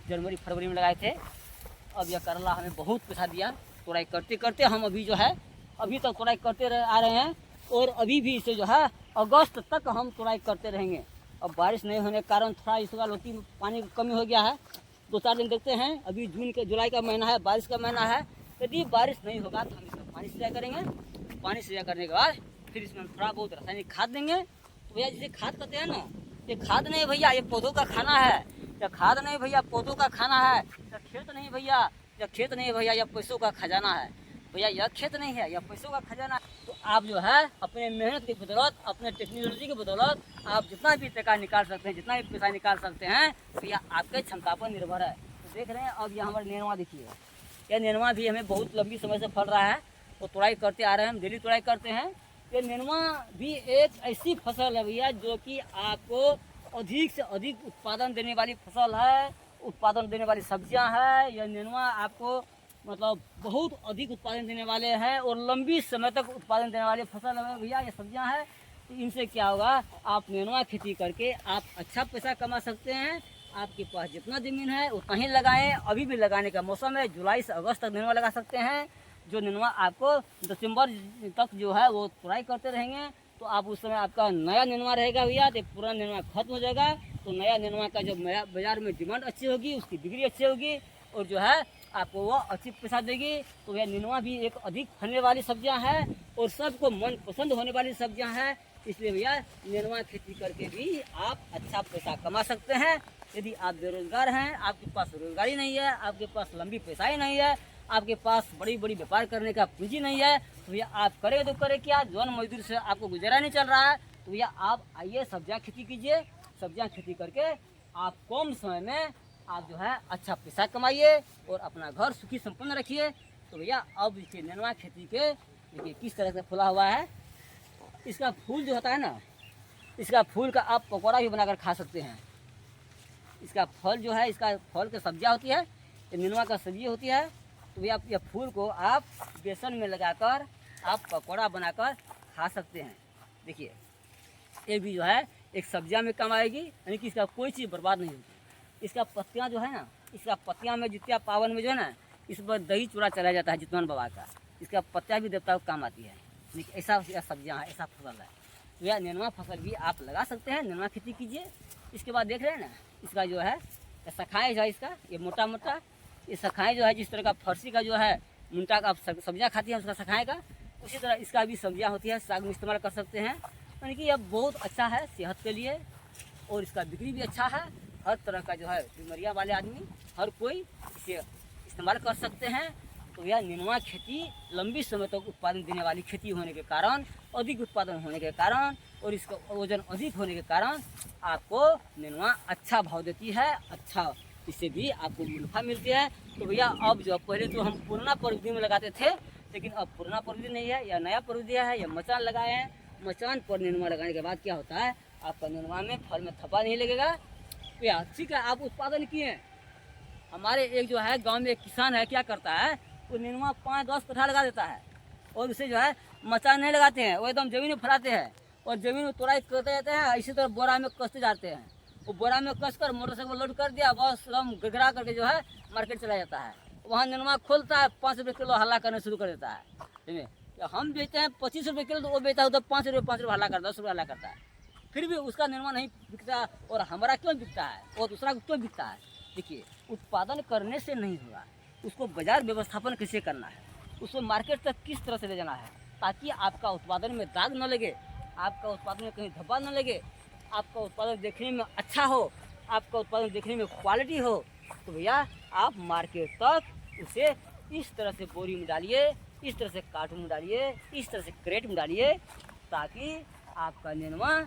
जनवरी फरवरी में लगाए थे। अब यह करला हमें बहुत पैसा दिया। तोड़ाई करते करते हम अभी जो है, अभी तक तोड़ाई करते आ रहे हैं, और अभी भी इसे जो है अगस्त तक हम तोड़ाई करते रहेंगे। अब बारिश नहीं होने के कारण थोड़ा इस बार लौकी पानी की कमी हो गया है। 2-4 दिन देखते हैं। अभी जुलाई का महीना है, बारिश का महीना है। यदि बारिश नहीं होगा तो हम इसमें पानी सिंचाई करेंगे। पानी सिंचाई करने के बाद फिर इसमें हम थोड़ा बहुत रासायनिक खाद देंगे। तो भैया जिसे खाद कहते हैं ना, ये खाद नहीं भैया, ये पौधों का खाना है। या खाद नहीं भैया, पौधों का खाना है। या खेत नहीं भैया, या खेत नहीं भैया, यह पैसों का खजाना है। भैया यह खेत नहीं है, यह पैसों का खजाना है। तो आप जो है अपने मेहनत की बदौलत, अपने टेक्नोलॉजी की बदौलत आप जितना भी टका निकाल सकते हैं, जितना भी पैसा निकाल सकते हैं, तो यह आपके क्षमता पर निर्भर है। तो देख रहे हैं, अब यह हमारा नेनुआ देखिए, यह नेनुआ भी हमें बहुत लंबी समय से फल रहा है। तो तोड़ाई करते आ रहे हैं, हम डेली तोड़ाई करते हैं। ये नेनुआ भी एक ऐसी फसल है भैया जो कि आपको अधिक से अधिक उत्पादन देने वाली फसल है, उत्पादन देने वाली सब्जियां है। यह नेनुआ आपको मतलब बहुत अधिक उत्पादन देने वाले हैं और लंबी समय तक उत्पादन देने वाली फसल है भैया, ये सब्जियां हैं। तो इनसे क्या होगा, आप नेनुआ खेती करके आप अच्छा पैसा कमा सकते हैं। आपके पास जितना ज़मीन है उतना ही लगाएं। अभी भी लगाने का मौसम है, जुलाई से अगस्त तक नेनुआ लगा सकते हैं। जो नेनुआ आपको दिसंबर तक जो है वो तोड़ाई करते रहेंगे, तो आप उस समय आपका नया नेनुआ रहेगा भैया। तो पुराना नेनुआ खत्म हो जाएगा, तो नया नेनुआ का जो बाजार में डिमांड अच्छी होगी, उसकी बिक्री अच्छी होगी, और जो है आपको वो अच्छी पैसा देगी। तो यह नेनुआ भी एक अधिक फलने वाली सब्जियां हैं और सबको मन पसंद होने वाली सब्जियां हैं। इसलिए भैया नेनुआ खेती करके भी आप अच्छा पैसा कमा सकते हैं। यदि आप बेरोजगार हैं, आपके पास रोजगारी नहीं है, आपके पास लंबी पैसा ही नहीं है, आपके पास बड़ी बड़ी व्यापार करने का पूंजी नहीं है, तो भैया आप करें तो करें क्या, जौन मजदूर से आपको गुजारा नहीं चल रहा है, तो भैया आप आइए सब्जियां खेती कीजिए। सब्जियां खेती करके आप कम समय में आप जो है अच्छा पैसा कमाइए और अपना घर सुखी संपन्न रखिए। तो भैया अब देखिए नेनुआ खेती के देखिए किस तरह से फूला हुआ है। इसका फूल जो होता है ना, इसका फूल का आप पकौड़ा भी बनाकर खा सकते हैं। इसका फल जो है, इसका फल की सब्जियां होती है, ये नेनुआ का सब्जी होती है। तो भैया ये फूल को आप बेसन में लगाकर आप पकौड़ा बनाकर खा सकते हैं। देखिए ये भी जो है एक सब्जियां में काम आएगी, यानी कि इसका कोई चीज़ बर्बाद नहीं होगी। इसका पत्तियां जो है ना, इसका पत्तियां में जितिया पावन में जो है ना, इस पर दही चूड़ा चला जाता है जितवन बाबा का। इसका पत्तियां भी देवता को काम आती है। ऐसा सब्जियां हैं, ऐसा फसल है। तो यह नेनुआ फसल भी आप लगा सकते हैं, नेनुआ खेती कीजिए। इसके बाद देख रहे हैं ना, इसका जो है शाखाएँ जो है, इसका ये मोटा मोटा ये शाखाएँ जो है, जिस तरह का फरसी का जो है मुंटा का आप सब्जियाँ खाती हैं उसका शाखाएँ का, उसी तरह इसका भी सब्जियाँ होती है, साग में इस्तेमाल कर सकते हैं। यानी कि यह बहुत अच्छा है सेहत के लिए, और इसका बिक्री भी अच्छा है। हर तरह का जो है बीमारियाँ वाले आदमी हर कोई इसे इस्तेमाल कर सकते हैं। तो यह नेनुआ खेती लंबी समय तक उत्पादन देने वाली खेती होने के कारण, अधिक उत्पादन होने के कारण और इसका वजन अधिक होने के कारण आपको नेनुआ अच्छा भाव देती है, अच्छा इससे भी आपको मुनाफा मिलती है। तो भैया अब जो पहले तो हम पुराना प्रविधि में लगाते थे, लेकिन अब पुराना प्रविधि नहीं है, यह नया प्रविधि है। यह मचान लगाए हैं, मचान पर नेनुआ लगाने के बाद क्या होता है, आपका नेनुआ में फल में थप्पा नहीं लगेगा। भैया ठीक है, आप उत्पादन किए। हमारे एक जो है गांव में एक किसान है, क्या करता है, वो नेनुआ 5-10 कट्ठा लगा देता है और उसे जो है मचान नहीं लगाते हैं, वो एकदम ज़मीन में फैलाते हैं और ज़मीन में तोड़ाई करते रहते हैं। इसी तरह बोरा में कसते जाते हैं, वो बोरा में कस कर मोटरसाइकिल लोड कर दिया, बस एकदम गगरा करके जो है मार्केट चला जाता है। वहाँ नेनुआ खोलता है, 5 रुपये किलो हल्ला करने शुरू कर देता है। समझे, हम बेचते हैं 25 रुपये किलो, तो वो बेचता है तो 5 रुपये हल्ला करता है, 10 रुपये हल्ला करता है। फिर भी उसका नेनुआ नहीं बिकता, और हमारा क्यों बिकता है और दूसरा क्यों बिकता है। देखिए, उत्पादन करने से नहीं होगा, उसको बाजार व्यवस्थापन कैसे करना है, उसको मार्केट तक किस तरह से ले जाना है, ताकि आपका उत्पादन में दाग न लगे, आपका उत्पादन में कहीं धब्बा न लगे, आपका उत्पादन देखने में अच्छा हो, आपका उत्पादन देखने में क्वालिटी हो। तो भैया आप मार्केट तक उसे इस तरह से बोरी में डालिए, इस तरह से कार्टून में डालिए, इस तरह से क्रेट में डालिए, ताकि आपका नेनुआ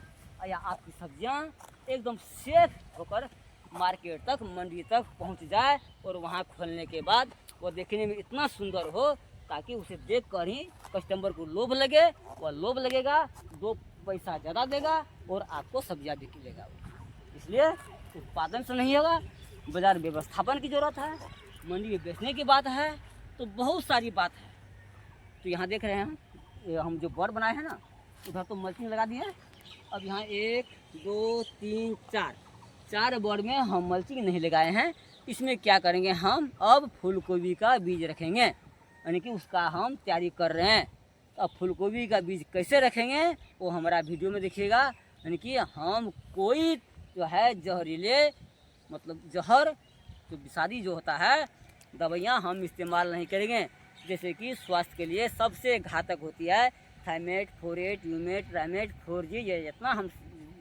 या आपकी सब्जियां एकदम सेफ होकर मार्केट तक, मंडी तक पहुंच जाए, और वहां खोलने के बाद वो देखने में इतना सुंदर हो ताकि उसे देख कर ही कस्टमर को लोभ लगे, वह लोभ लगेगा, 2 पैसा ज़्यादा देगा और आपको सब्जियां भी खिलेगा। इसलिए उत्पादन से नहीं होगा, बाजार व्यवस्थापन की ज़रूरत है, मंडी में बेचने की बात है, तो बहुत सारी बात है। तो यहाँ देख रहे हैं हम जो बोर्ड बनाए हैं ना, उधर तो मल्चिंग लगा दिए। अब यहाँ 1 2 3 4 बोर्ड में हम मल्चिंग नहीं लगाए हैं। इसमें क्या करेंगे, हम अब फूल गोभी का बीज रखेंगे, यानी कि उसका हम तैयारी कर रहे हैं। अब फूल गोभी का बीज कैसे रखेंगे वो हमारा वीडियो में देखिएगा। यानी कि हम कोई जो है जहरीले, मतलब जहर जो विषादी जो होता है दवाइयाँ हम इस्तेमाल नहीं करेंगे, जैसे कि स्वास्थ्य के लिए सबसे घातक होती है थाइमेट, फोरेट, यूमेट, रामेट, 4G, ये जितना हम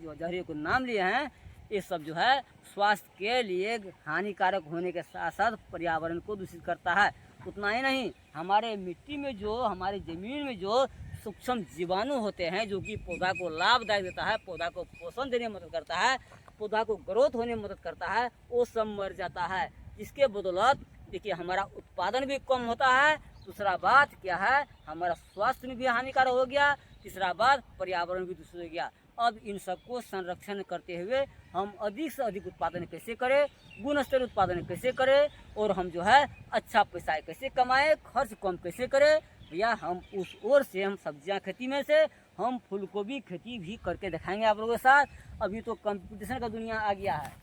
जो जहरीले को नाम लिए हैं, ये सब जो है स्वास्थ्य के लिए हानिकारक होने के साथ साथ पर्यावरण को दूषित करता है। उतना ही नहीं, हमारे मिट्टी में जो, हमारे ज़मीन में जो सूक्ष्म जीवाणु होते हैं, जो कि पौधा को लाभदायक देता है, पौधा को पोषण देने में मदद करता है, पौधा को ग्रोथ होने में मदद करता है, वो सब मर जाता है। इसके बदौलत देखिए हमारा उत्पादन भी कम होता है। दूसरा बात क्या है, हमारा स्वास्थ्य में भी हानिकारक हो गया। तीसरा बात, पर्यावरण भी दूषित हो गया। अब इन सबको संरक्षण करते हुए हम अधिक से अधिक उत्पादन कैसे करें, गुणस्तर उत्पादन कैसे करें, और हम जो है अच्छा पैसा कैसे कमाएं, खर्च कम कैसे करें, भैया हम उस ओर से, हम सब्जियां खेती में से हम फूल गोभी खेती भी करके दिखाएंगे आप लोगों के साथ। अभी तो कंपटीशन का दुनिया आ गया है,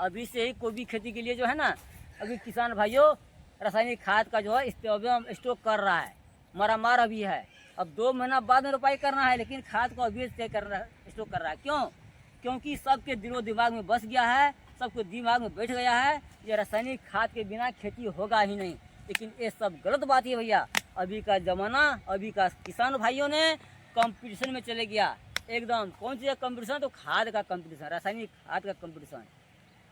अभी से ही गोभी खेती के लिए जो है ना, अभी किसान भाइयों रासायनिक खाद का जो है स्टॉक कर रहा है, मारामार अभी है। अब 2 महीना बाद में रोपाई करना है, लेकिन खाद को अभी से स्टॉक कर रहा है। क्यों? क्योंकि सबके दिलो दिमाग में बस गया है, सबके दिमाग में बैठ गया है, ये रासायनिक खाद के बिना खेती होगा ही नहीं। लेकिन ये सब गलत बात है भैया। अभी का ज़माना, अभी का किसान भाइयों ने कंपटीशन में चले गया एकदम। कौन सी कंपटीशन? तो खाद का कंपटीशन, रासायनिक खाद का कंपटीशन।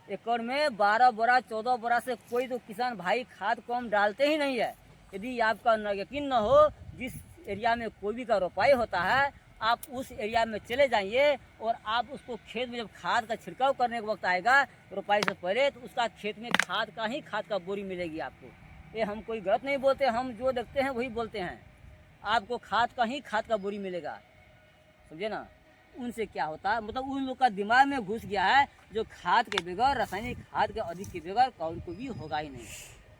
एकड़ में 12 बोरा 14 बोरा से कोई तो किसान भाई खाद कम डालते ही नहीं है। यदि आपका यकीन न हो, जिस एरिया में गोभी का रोपाई होता है, आप उस एरिया में चले जाइए और आप उसको खेत में जब खाद का छिड़काव करने का वक्त आएगा रोपाई से पहले, तो उसका खेत में खाद का बोरी मिलेगी आपको। ये हम कोई गलत नहीं बोलते, हम जो देखते हैं वही बोलते हैं। आपको खाद का बोरी मिलेगा, समझे ना। उनसे क्या होता है, मतलब उन लोग का दिमाग में घुस गया है जो खाद के बगैर, रासायनिक खाद के अधिक के बगैर कोई भी होगा ही नहीं।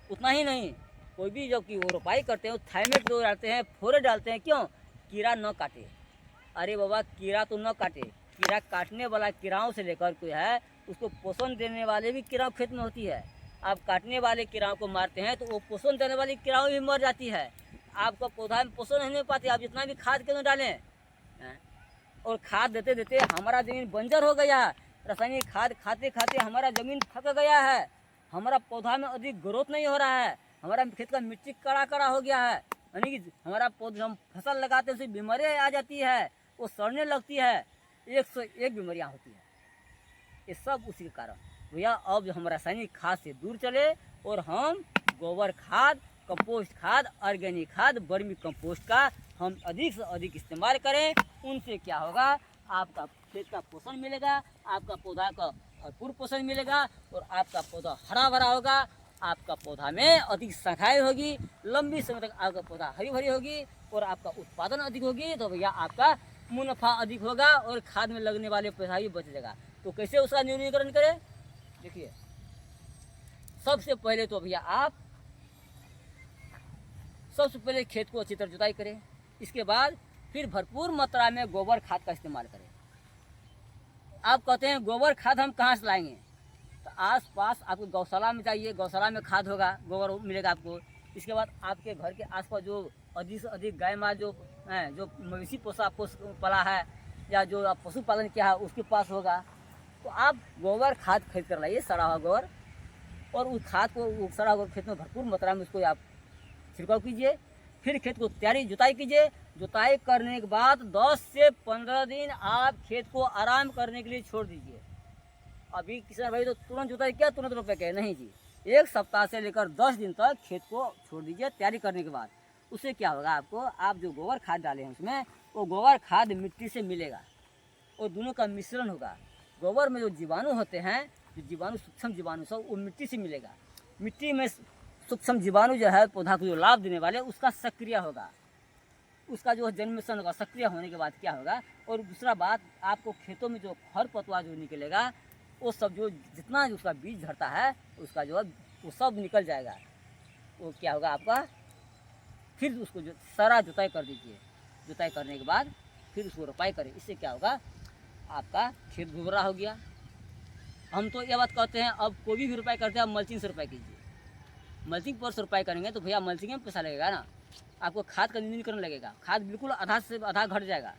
उतना ही नहीं, कोई भी जो कि वो रोपाई करते हैं, थाइमेट जो डालते हैं, फोरेट डालते हैं, क्यों? कीड़ा न काटे। अरे बाबा कीड़ा तो न काटे, कीड़ा काटने वाला कीड़ाओं से लेकर कोई है उसको पोषण देने वाले भी कीड़ा खेत में होती है। आप काटने वाले कीड़ाओं को मारते हैं तो वो पोषण देने वाली कीड़ाओं भी मर जाती है। आपका पौधा में पोषण नहीं मिल पाती, आप जितना भी खाद क्यों डालें हैं? और खाद देते देते हमारा ज़मीन बंजर हो गया है। रासायनिक खाद खाते खाते हमारा ज़मीन थक गया है, हमारा पौधा में अधिक ग्रोथ नहीं हो रहा है, हमारा खेत का मिट्टी कड़ा कड़ा हो गया है, यानी कि हमारा पौधा हम फसल लगाते हैं उससे बीमारियाँ आ जाती है, वो सड़ने लगती है, 101 बीमारियाँ होती है। ये सब उसी के कारण भैया अब हम रासायनिक खाद से दूर चले और हम गोबर खाद, कंपोस्ट खाद, ऑर्गेनिक खाद, वर्मी कंपोस्ट का हम अधिक से अधिक इस्तेमाल करें। उनसे क्या होगा, आपका खेत का पोषण मिलेगा, आपका पौधा का भरपूर पोषण मिलेगा और आपका पौधा हरा भरा होगा, आपका पौधा में अधिक शाखाएँ होगी, लंबी समय तक आपका पौधा हरी भरी होगी और आपका उत्पादन अधिक होगी। तो भैया आपका मुनाफा अधिक होगा और खाद में लगने वाले पैसा भी बच जाएगा। तो कैसे उसका न्यूनीकरण करें, देखिए सबसे पहले तो भैया आप सबसे पहले खेत को अच्छी तरह जुताई करें, इसके बाद फिर भरपूर मात्रा में गोबर खाद का इस्तेमाल करें। आप कहते हैं गोबर खाद हम कहाँ से लाएंगे, तो आस पास आपको गौशाला में जाइए, गौशाला में खाद होगा, गोबर मिलेगा आपको। इसके बाद आपके घर के आसपास जो अधिक से अधिक गाय माल जो हैं, जो मवेशी पला है या जो आप पशुपालन किया है उसके पास होगा, तो आप गोबर खाद खरीद कर लाइए, सड़ा हुआ गोबर, और उस खाद को सड़ा हुआ खेत में भरपूर मात्रा में उसको आप छिड़काव कीजिए। फिर खेत को जुताई कीजिए। जुताई करने के बाद 10 से 15 दिन आप खेत को आराम करने के लिए छोड़ दीजिए। अभी किसान भाई तो तुरंत जुताई किया तुरंत रोपे के नहीं जी, 1 सप्ताह से लेकर 10 दिन तक खेत को छोड़ दीजिए तैयारी करने के बाद। उससे क्या होगा, आपको आप जो गोबर खाद डाले हैं उसमें वो गोबर खाद मिट्टी से मिलेगा और दोनों का मिश्रण होगा। गोबर में जो जीवाणु होते हैं, जो जीवाणु सूक्ष्म जीवाणु सब, वो मिट्टी से मिलेगा। मिट्टी में सूक्ष्म जीवाणु जो है पौधा को जो लाभ देने वाले उसका सक्रिय होगा, उसका जो जन्मेषण होगा, सक्रिय होने के बाद क्या होगा। और दूसरा बात, आपको खेतों में जो खरपतवार जो निकलेगा वो सब जो जितना उसका बीज झड़ता है उसका जो है वो सब निकल जाएगा। वो क्या होगा आपका, फिर उसको जो सारा जुताई कर दीजिए। जुताई करने के बाद फिर उसको रोपाई करें। इससे क्या होगा, आपका खेत भुभरा हो गया। हम तो ये बात कहते हैं, अब कोई भी रोपाई करते हैं आप मल्चिंग से रोपाई कीजिए। मल्चिंग पर से रोपाई करेंगे तो भैया मल्चिंग में पैसा लगेगा ना, आपको खाद का न्यूनीकरण लगेगा, खाद बिल्कुल आधा से आधा घट जाएगा,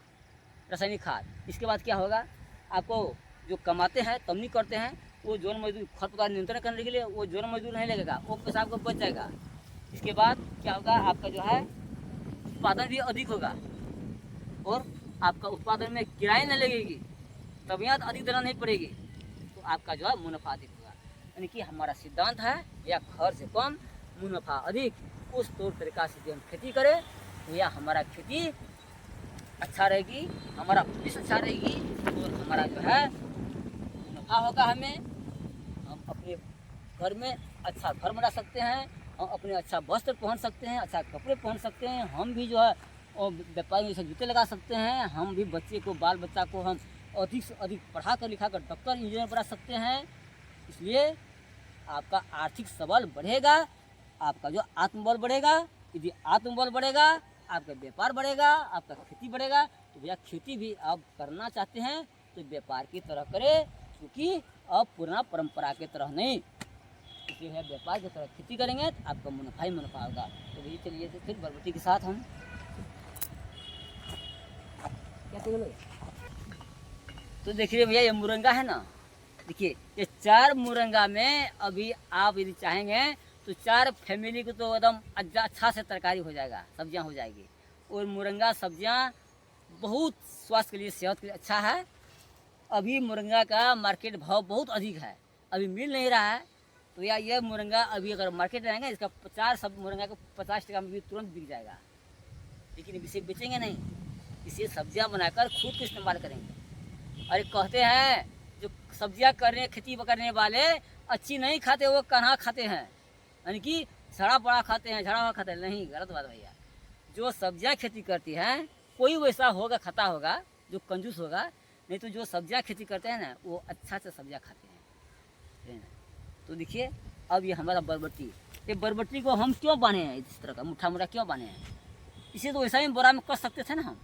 रासायनिक खाद। इसके बाद क्या होगा, आपको जो कमाते हैं तब नहीं करते हैं, वो जौन मजदूर खरपतवार नियंत्रण करने के लिए वो जौन मजदूर नहीं लगेगा, वो पैसा आपको बच जाएगा। इसके बाद क्या होगा, आपका जो है उत्पादन भी अधिक होगा और आपका उत्पादन में किराए नहीं लगेगी, तबियत अधिक देना नहीं पड़ेगी, तो आपका जो है मुनाफा अधिक होगा। यानी कि हमारा सिद्धांत है या खर्च कम मुनाफा अधिक, उस तौर तरीका से हम खेती करें तो या हमारा खेती अच्छा रहेगी, हमारा भविष्य अच्छा रहेगी और हमारा जो है मुनाफा होगा। हम अपने घर में अच्छा घर बना सकते हैं, हम अपने अच्छा वस्त्र पहन सकते हैं, अच्छा कपड़े पहन सकते हैं, हम भी जो है और व्यापारी जैसे जूते लगा सकते हैं, हम भी बच्चे को बाल बच्चा को हम अधिक से अधिक पढ़ा कर लिखा कर डॉक्टर इंजीनियर बना सकते हैं। इसलिए आपका आर्थिक सबल बढ़ेगा, आपका जो आत्मबल बढ़ेगा। यदि आत्मबल बढ़ेगा आपका व्यापार बढ़ेगा, आपका खेती बढ़ेगा। तो भैया खेती भी आप करना चाहते हैं तो व्यापार की तरह करें, क्योंकि अब पुराना परंपरा की तरह नहीं, इसलिए है व्यापार की तरह खेती करेंगे तो आपका मुनाफा ही मुनाफा होगा। तो भैया चलिए तो फिर बरबटी के साथ हम क्या बोले, तो देखिए भैया ये मुरंगा है ना, देखिए ये 4 मुरंगा में अभी आप यदि चाहेंगे तो 4 फैमिली को तो एकदम अच्छा से तरकारी हो जाएगा, सब्जियां हो जाएगी। और मुरंगा सब्जियां बहुत स्वास्थ्य के लिए, सेहत के लिए अच्छा है। अभी मुरंगा का मार्केट भाव बहुत अधिक है, अभी मिल नहीं रहा है। तो या ये मुरंगा अभी अगर मार्केट रहेंगे इसका 50 सब मुरंगा को 50 टका में भी तुरंत बिक जाएगा, लेकिन इसे बेचेंगे नहीं, इसे सब्जियां बनाकर खुद को इस्तेमाल करेंगे। अरे कहते हैं जो सब्जियां करने खेती करने वाले अच्छी नहीं खाते, वो कन्हा खाते हैं, यानी कि सड़ा पड़ा खाते हैं, झड़ा हुआ खाते हैं। नहीं, गलत बात भैया। जो सब्जियां खेती करती हैं कोई वैसा होगा खाता होगा जो कंजूस होगा, नहीं तो जो सब्जियां खेती करते हैं ना वो अच्छा से सब्जियां खाते हैं। तो देखिए अब ये हमारा बरबट्टी, ये बरबट्टी को हम क्यों बांधे हैं इस तरह का मुठा मुठा क्यों बांधे हैं, इसे तो वैसा ही बोरा में कर सकते थे ना हम,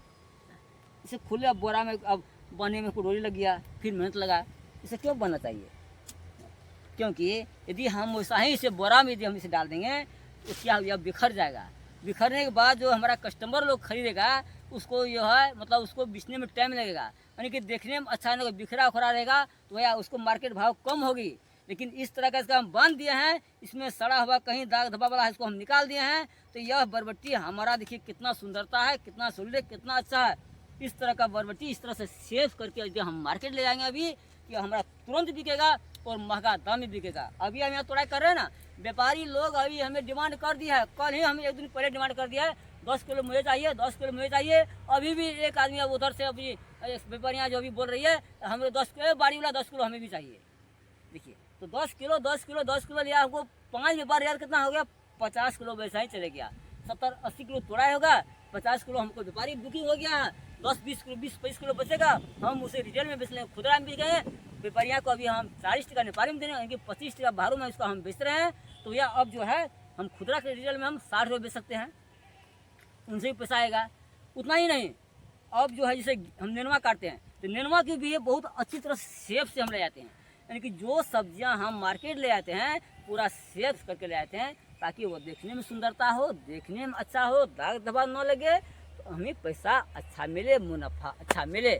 इसे खुले अब बोरा में अब बनने में कुडोरी लग गया, फिर मेहनत लगा, इसे क्यों बनना चाहिए? क्योंकि यदि हम वैसा ही इसे बोरा में यदि हम इसे डाल देंगे तो क्या यह बिखर जाएगा। बिखरने के बाद जो हमारा कस्टमर लोग खरीदेगा उसको जो है मतलब उसको बेचने में टाइम लगेगा, यानी कि देखने में अच्छा नहीं, बिखरा उखरा रहेगा तो या उसको मार्केट भाव कम होगी। लेकिन इस तरह का इसका हम बांध दिए हैं, इसमें सड़ा हुआ कहीं दाग धब्बा वाला है इसको हम निकाल दिए हैं, तो यह बरबट्टी हमारा देखिए कितना सुंदरता है, कितना सुंदर, कितना अच्छा है। इस तरह का बरबट्टी इस तरह से सेव करके यदि हम मार्केट ले जाएंगे अभी, कि हमारा तुरंत बिकेगा और महंगा दाम में बिकेगा। अभी हम यहाँ तोड़ाई कर रहे हैं ना, व्यापारी लोग अभी हमें डिमांड कर दिया है, कल ही हमें एक दिन पहले डिमांड कर दिया है 10 किलो मुझे चाहिए, 10 किलो मुझे चाहिए। अभी भी एक आदमी अब उधर से अभी व्यापारियाँ जो अभी बोल रही है हमें 10 किलो, बाड़ी वाला 10 किलो हमें भी चाहिए। देखिए तो 10 किलो 10 किलो 10 किलो लिया, हमको 5 व्यापार यार कितना हो गया, 50 किलो वैसा ही चले गया। 70-80 किलो तोड़ाई होगा, 50 किलो हमको व्यापारी बुकिंग हो गया, 10-20 किलो 20-25 किलो बचेगा, हम उसे रिटेल में बेच लेंगे, खुदरा में भी गए। व्यापारियों को अभी हम 40 टका नेपाली में देने, इनके 25 टका बाहरों में इसको हम बेच रहे हैं। तो यह अब जो है हम खुदरा के रिटेल में हम 60 रुपये बेच सकते हैं, उनसे भी पैसा आएगा। उतना ही नहीं, अब जो है जैसे हम नेनुआ काटते हैं तो नेनुआ की भी ये बहुत अच्छी तरह सेफ से हम ले जाते हैं, यानी कि जो सब्जियां हम मार्केट ले आते हैं पूरा सेफ करके ले आते हैं, ताकि वो देखने में सुंदरता हो, देखने में अच्छा हो, दाग धब्बा न लगे, तो हमें पैसा अच्छा मिले, मुनाफा अच्छा मिले।